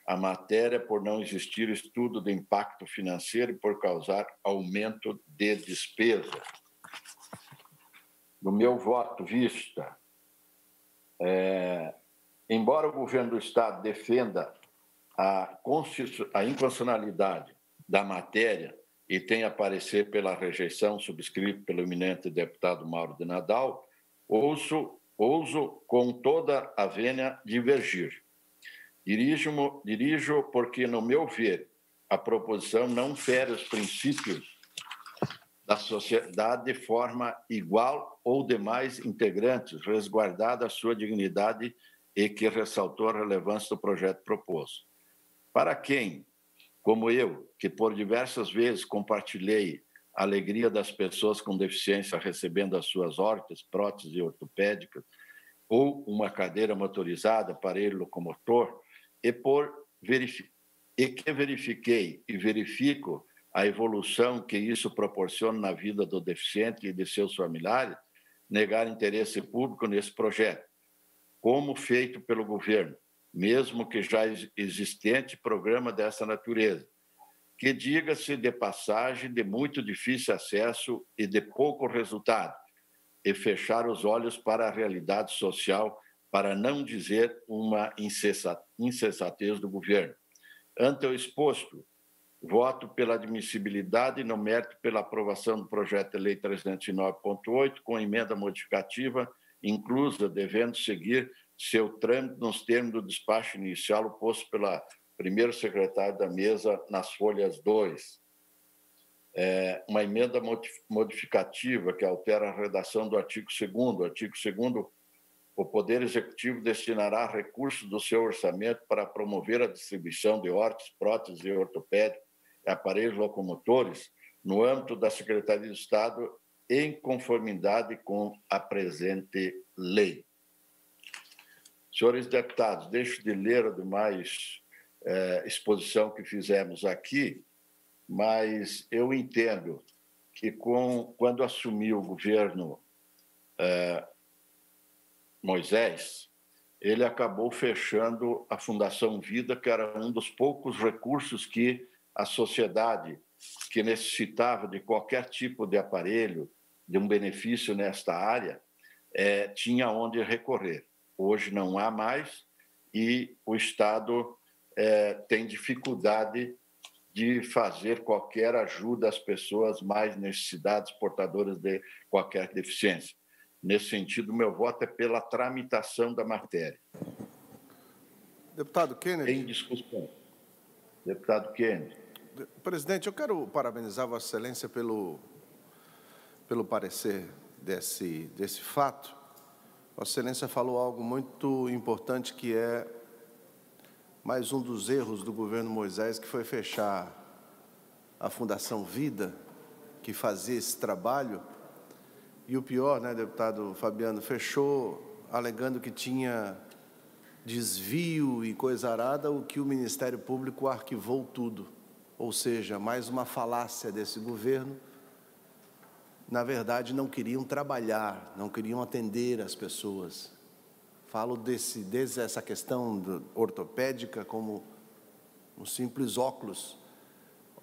à matéria por não existir estudo de impacto financeiro e por causar aumento de despesa. No meu voto vista, embora o governo do Estado defenda a inconstitucionalidade da matéria e tenha parecer pela rejeição subscrito pelo eminente deputado Mauro de Nadal, ouso com toda a vênia divergir. Dirijo porque, no meu ver, a proposição não fere os princípios da sociedade de forma igual ou demais integrantes, resguardada a sua dignidade e que ressaltou a relevância do projeto proposto. Para quem, como eu, que por diversas vezes compartilhei a alegria das pessoas com deficiência recebendo as suas órteses, próteses ortopédicas ou uma cadeira motorizada, aparelho locomotor, e que verifiquei e verifico a evolução que isso proporciona na vida do deficiente e de seus familiares, negar interesse público nesse projeto, como feito pelo governo, mesmo que já existente programa dessa natureza, que diga-se de passagem de muito difícil acesso e de pouco resultado, e fechar os olhos para a realidade social, para não dizer uma insensatez do governo. Ante o exposto, voto pela admissibilidade e, no mérito, pela aprovação do projeto de lei 309.8, com emenda modificativa, inclusa, devendo seguir seu trâmite nos termos do despacho inicial, o posto pela primeiro secretário da mesa nas folhas 2. Uma emenda modificativa que altera a redação do artigo 2º. Artigo 2º, o Poder Executivo destinará recursos do seu orçamento para promover a distribuição de órteses, próteses e ortopédicos e aparelhos locomotores no âmbito da Secretaria de Estado em conformidade com a presente lei. Senhores deputados, deixo de ler a demais exposição que fizemos aqui, mas eu entendo que quando assumiu o governo Moisés, ele acabou fechando a Fundação Vida, que era um dos poucos recursos que a sociedade que necessitava de qualquer tipo de aparelho, de um benefício nesta área, tinha onde recorrer. Hoje não há mais e o Estado tem dificuldade de fazer qualquer ajuda às pessoas mais necessitadas, portadoras de qualquer deficiência. Nesse sentido, meu voto é pela tramitação da matéria. Deputado Kennedy. Em discussão. Deputado Kennedy. Presidente, eu quero parabenizar Vossa Excelência pelo parecer desse fato. Vossa Excelência falou algo muito importante, que é mais um dos erros do governo Moisés, que foi fechar a Fundação Vida, que fazia esse trabalho. E o pior, né, deputado Fabiano, fechou alegando que tinha desvio e coisa arada, o que o Ministério Público arquivou tudo. Ou seja, mais uma falácia desse governo. Na verdade, não queriam trabalhar, não queriam atender as pessoas. Falo desde essa questão ortopédica como um simples óculos.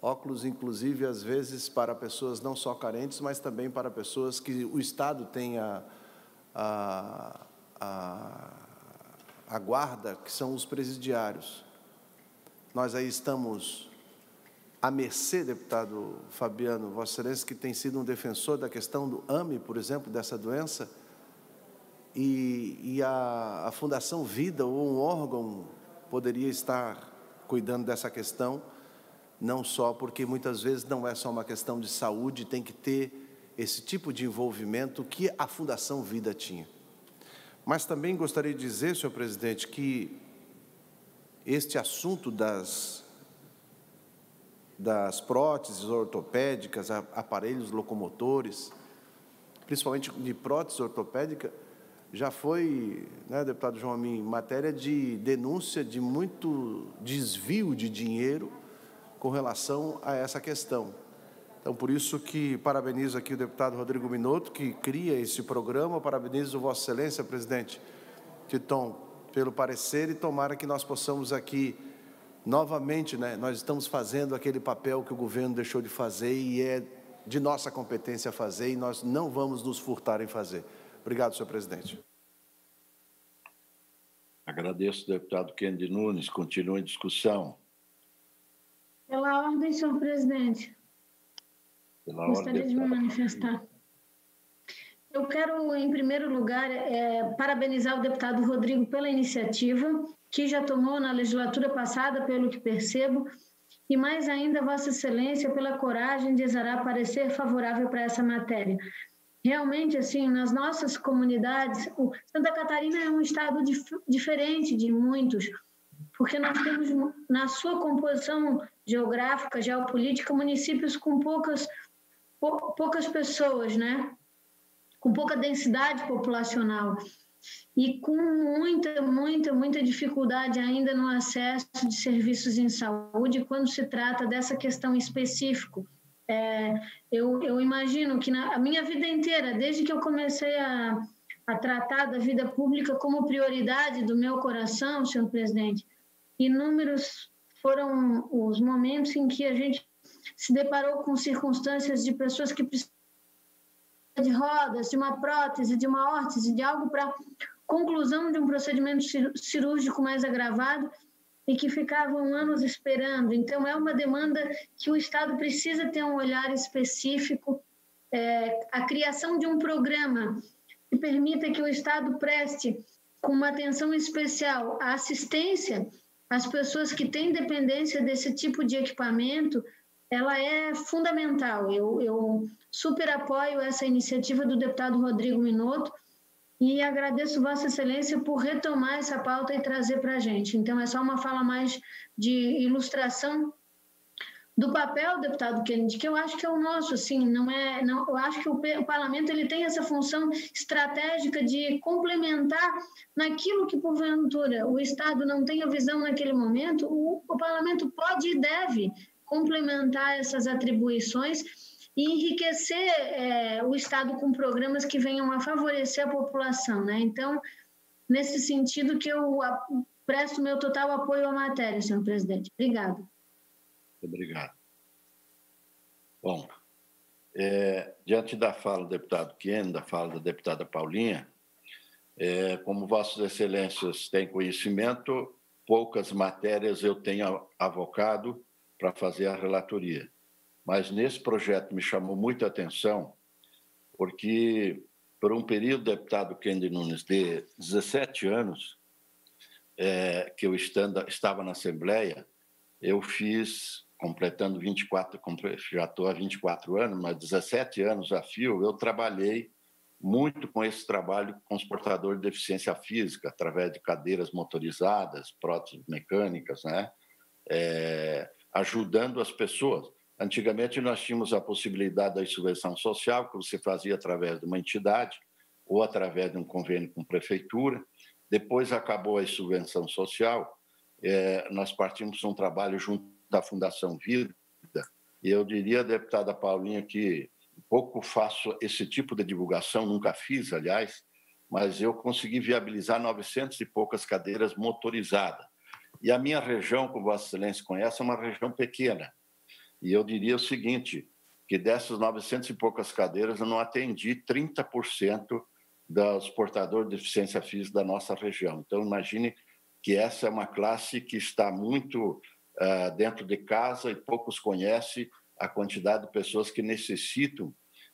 Óculos, inclusive, às vezes, para pessoas não só carentes, mas também para pessoas que o Estado tem a guarda, que são os presidiários. Nós aí estamos à mercê, deputado Fabiano, Vossa Excelência, que tem sido um defensor da questão do AME, por exemplo, dessa doença, e a Fundação Vida, ou um órgão, poderia estar cuidando dessa questão, não só porque muitas vezes não é só uma questão de saúde, tem que ter esse tipo de envolvimento que a Fundação Vida tinha. Mas também gostaria de dizer, senhor presidente, que este assunto das próteses ortopédicas, aparelhos locomotores, principalmente de prótese ortopédica, já foi, né, deputado João Amin, matéria de denúncia de muito desvio de dinheiro com relação a essa questão. Então, por isso que parabenizo aqui o deputado Rodrigo Minotto, que cria esse programa, parabenizo Vossa Excelência, presidente Titon, pelo parecer, e tomara que nós possamos aqui, novamente, né, nós estamos fazendo aquele papel que o governo deixou de fazer e é de nossa competência fazer, e nós não vamos nos furtar em fazer. Obrigado, senhor presidente. Agradeço, deputado Kennedy Nunes. Continua em discussão. Pela ordem, senhor presidente. Gostaria de me manifestar. Eu quero, em primeiro lugar, parabenizar o deputado Rodrigo pela iniciativa, que já tomou na legislatura passada, pelo que percebo, e mais ainda, Vossa Excelência, pela coragem de exarar parecer favorável para essa matéria. Realmente, assim, nas nossas comunidades, Santa Catarina é um estado diferente de muitos, porque nós temos, na sua composição geográfica, geopolítica, municípios com poucas pessoas, né? Com pouca densidade populacional e com muita dificuldade ainda no acesso de serviços em saúde quando se trata dessa questão específica. Eu imagino que a minha vida inteira, desde que eu comecei a tratar da vida pública como prioridade do meu coração, senhor presidente, inúmeros foram os momentos em que a gente se deparou com circunstâncias de pessoas que precisam de rodas, de uma prótese, de uma órtese, de algo para conclusão de um procedimento cirúrgico mais agravado e que ficavam anos esperando. Então, é uma demanda que o Estado precisa ter um olhar específico, a criação de um programa que permita que o Estado preste com uma atenção especial a assistência às pessoas que têm dependência desse tipo de equipamento, ela é fundamental. Eu super apoio essa iniciativa do deputado Rodrigo Minotto e agradeço Vossa Excelência por retomar essa pauta e trazer para a gente. Então, é só uma fala mais de ilustração do papel, deputado Kennedy, que eu acho que é o nosso, assim, eu acho que o parlamento ele tem essa função estratégica de complementar naquilo que, porventura, o Estado não tem a visão naquele momento, o parlamento pode e deve complementar essas atribuições e enriquecer o Estado com programas que venham a favorecer a população, né? Então, nesse sentido que eu presto meu total apoio à matéria, senhor presidente. Obrigada. Obrigado. Bom, diante da fala do deputado Kennedy, da fala da deputada Paulinha, como Vossas Excelências têm conhecimento, poucas matérias eu tenho avocado para fazer a relatoria. Mas nesse projeto me chamou muita atenção, porque por um período, deputado Kennedy Nunes, de 17 anos, que eu estava na Assembleia, eu fiz, completando 24, já estou há 24 anos, mas 17 anos a fio, eu trabalhei muito com esse trabalho com os portadores de deficiência física, através de cadeiras motorizadas, próteses mecânicas, né? Ajudando as pessoas. Antigamente, nós tínhamos a possibilidade da subvenção social, que você fazia através de uma entidade ou através de um convênio com prefeitura. Depois acabou a subvenção social, nós partimos de um trabalho junto da Fundação Vida, e eu diria, deputada Paulinha, que pouco faço esse tipo de divulgação, nunca fiz, aliás, mas eu consegui viabilizar 900 e poucas cadeiras motorizadas. E a minha região, como Vossa Excelência conhece, é uma região pequena. E eu diria o seguinte, que dessas 900 e poucas cadeiras, eu não atendi 30% dos portadores de deficiência física da nossa região. Então, imagine que essa é uma classe que está muito dentro de casa e poucos conhecem a quantidade de pessoas que necessitam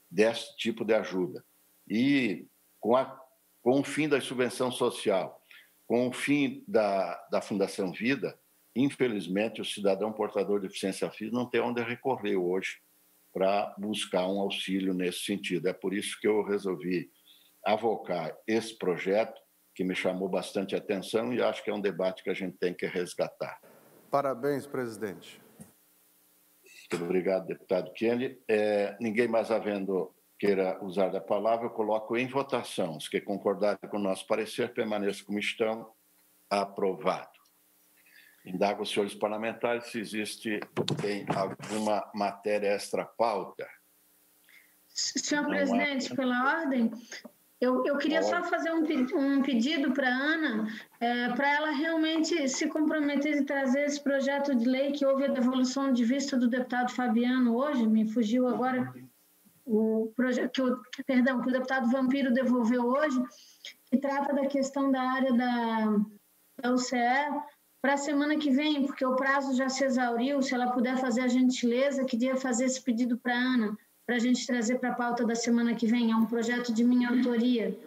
desse tipo de ajuda. E com o fim da subvenção social, com o fim da Fundação Vida, infelizmente, o cidadão portador de deficiência física não tem onde recorrer hoje para buscar um auxílio nesse sentido. É por isso que eu resolvi avocar esse projeto, que me chamou bastante atenção, e acho que é um debate que a gente tem que resgatar. Parabéns, presidente. Muito obrigado, deputado Kennedy. Ninguém mais queira usar da palavra, eu coloco em votação. Os que concordarem com o nosso parecer, permaneçam como estão. Aprovado. Indago os senhores parlamentares se existe alguma matéria extra-pauta. Senhor presidente, pela ordem, eu queria só fazer um pedido para a Ana, para ela realmente se comprometer e trazer esse projeto de lei que houve a devolução de vista do deputado Fabiano hoje, me fugiu agora, o projeto que o deputado Vampiro devolveu hoje, que trata da questão da área da UCE, para a semana que vem, porque o prazo já se exauriu. Se ela puder fazer a gentileza, queria fazer esse pedido para a Ana, para a gente trazer para a pauta da semana que vem. É um projeto de minha autoria.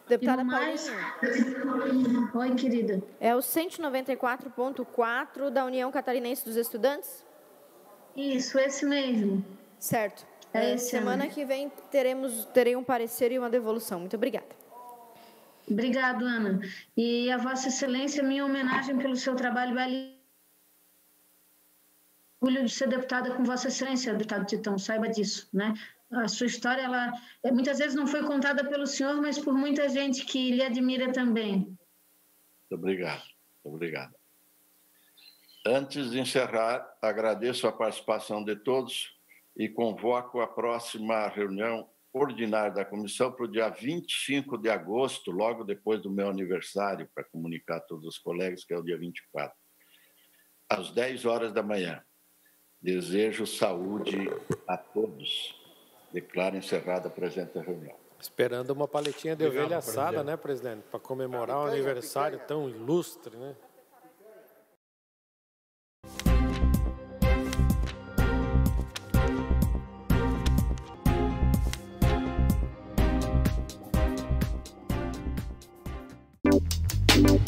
Deputada Paulinha. Oi, querida. É o 194.4 da União Catarinense dos Estudantes? Isso, esse mesmo. Certo. Esse semana que vem terei um parecer e uma devolução. Muito obrigada. Obrigado, Ana. E a Vossa Excelência, minha homenagem pelo seu trabalho orgulho de ser deputada com Vossa Excelência, deputado Titão, saiba disso, né? A sua história, ela muitas vezes não foi contada pelo senhor, mas por muita gente que lhe admira também. Muito obrigado. Muito obrigado. Antes de encerrar, agradeço a participação de todos e convoco a próxima reunião ordinária da comissão para o dia 25 de agosto, logo depois do meu aniversário, para comunicar a todos os colegas, que é o dia 24, às 10 horas da manhã. Desejo saúde a todos. Declaro encerrada a presente reunião. Esperando uma paletinha de ovelha assada, né, presidente? Para comemorar um aniversário tão ilustre, né?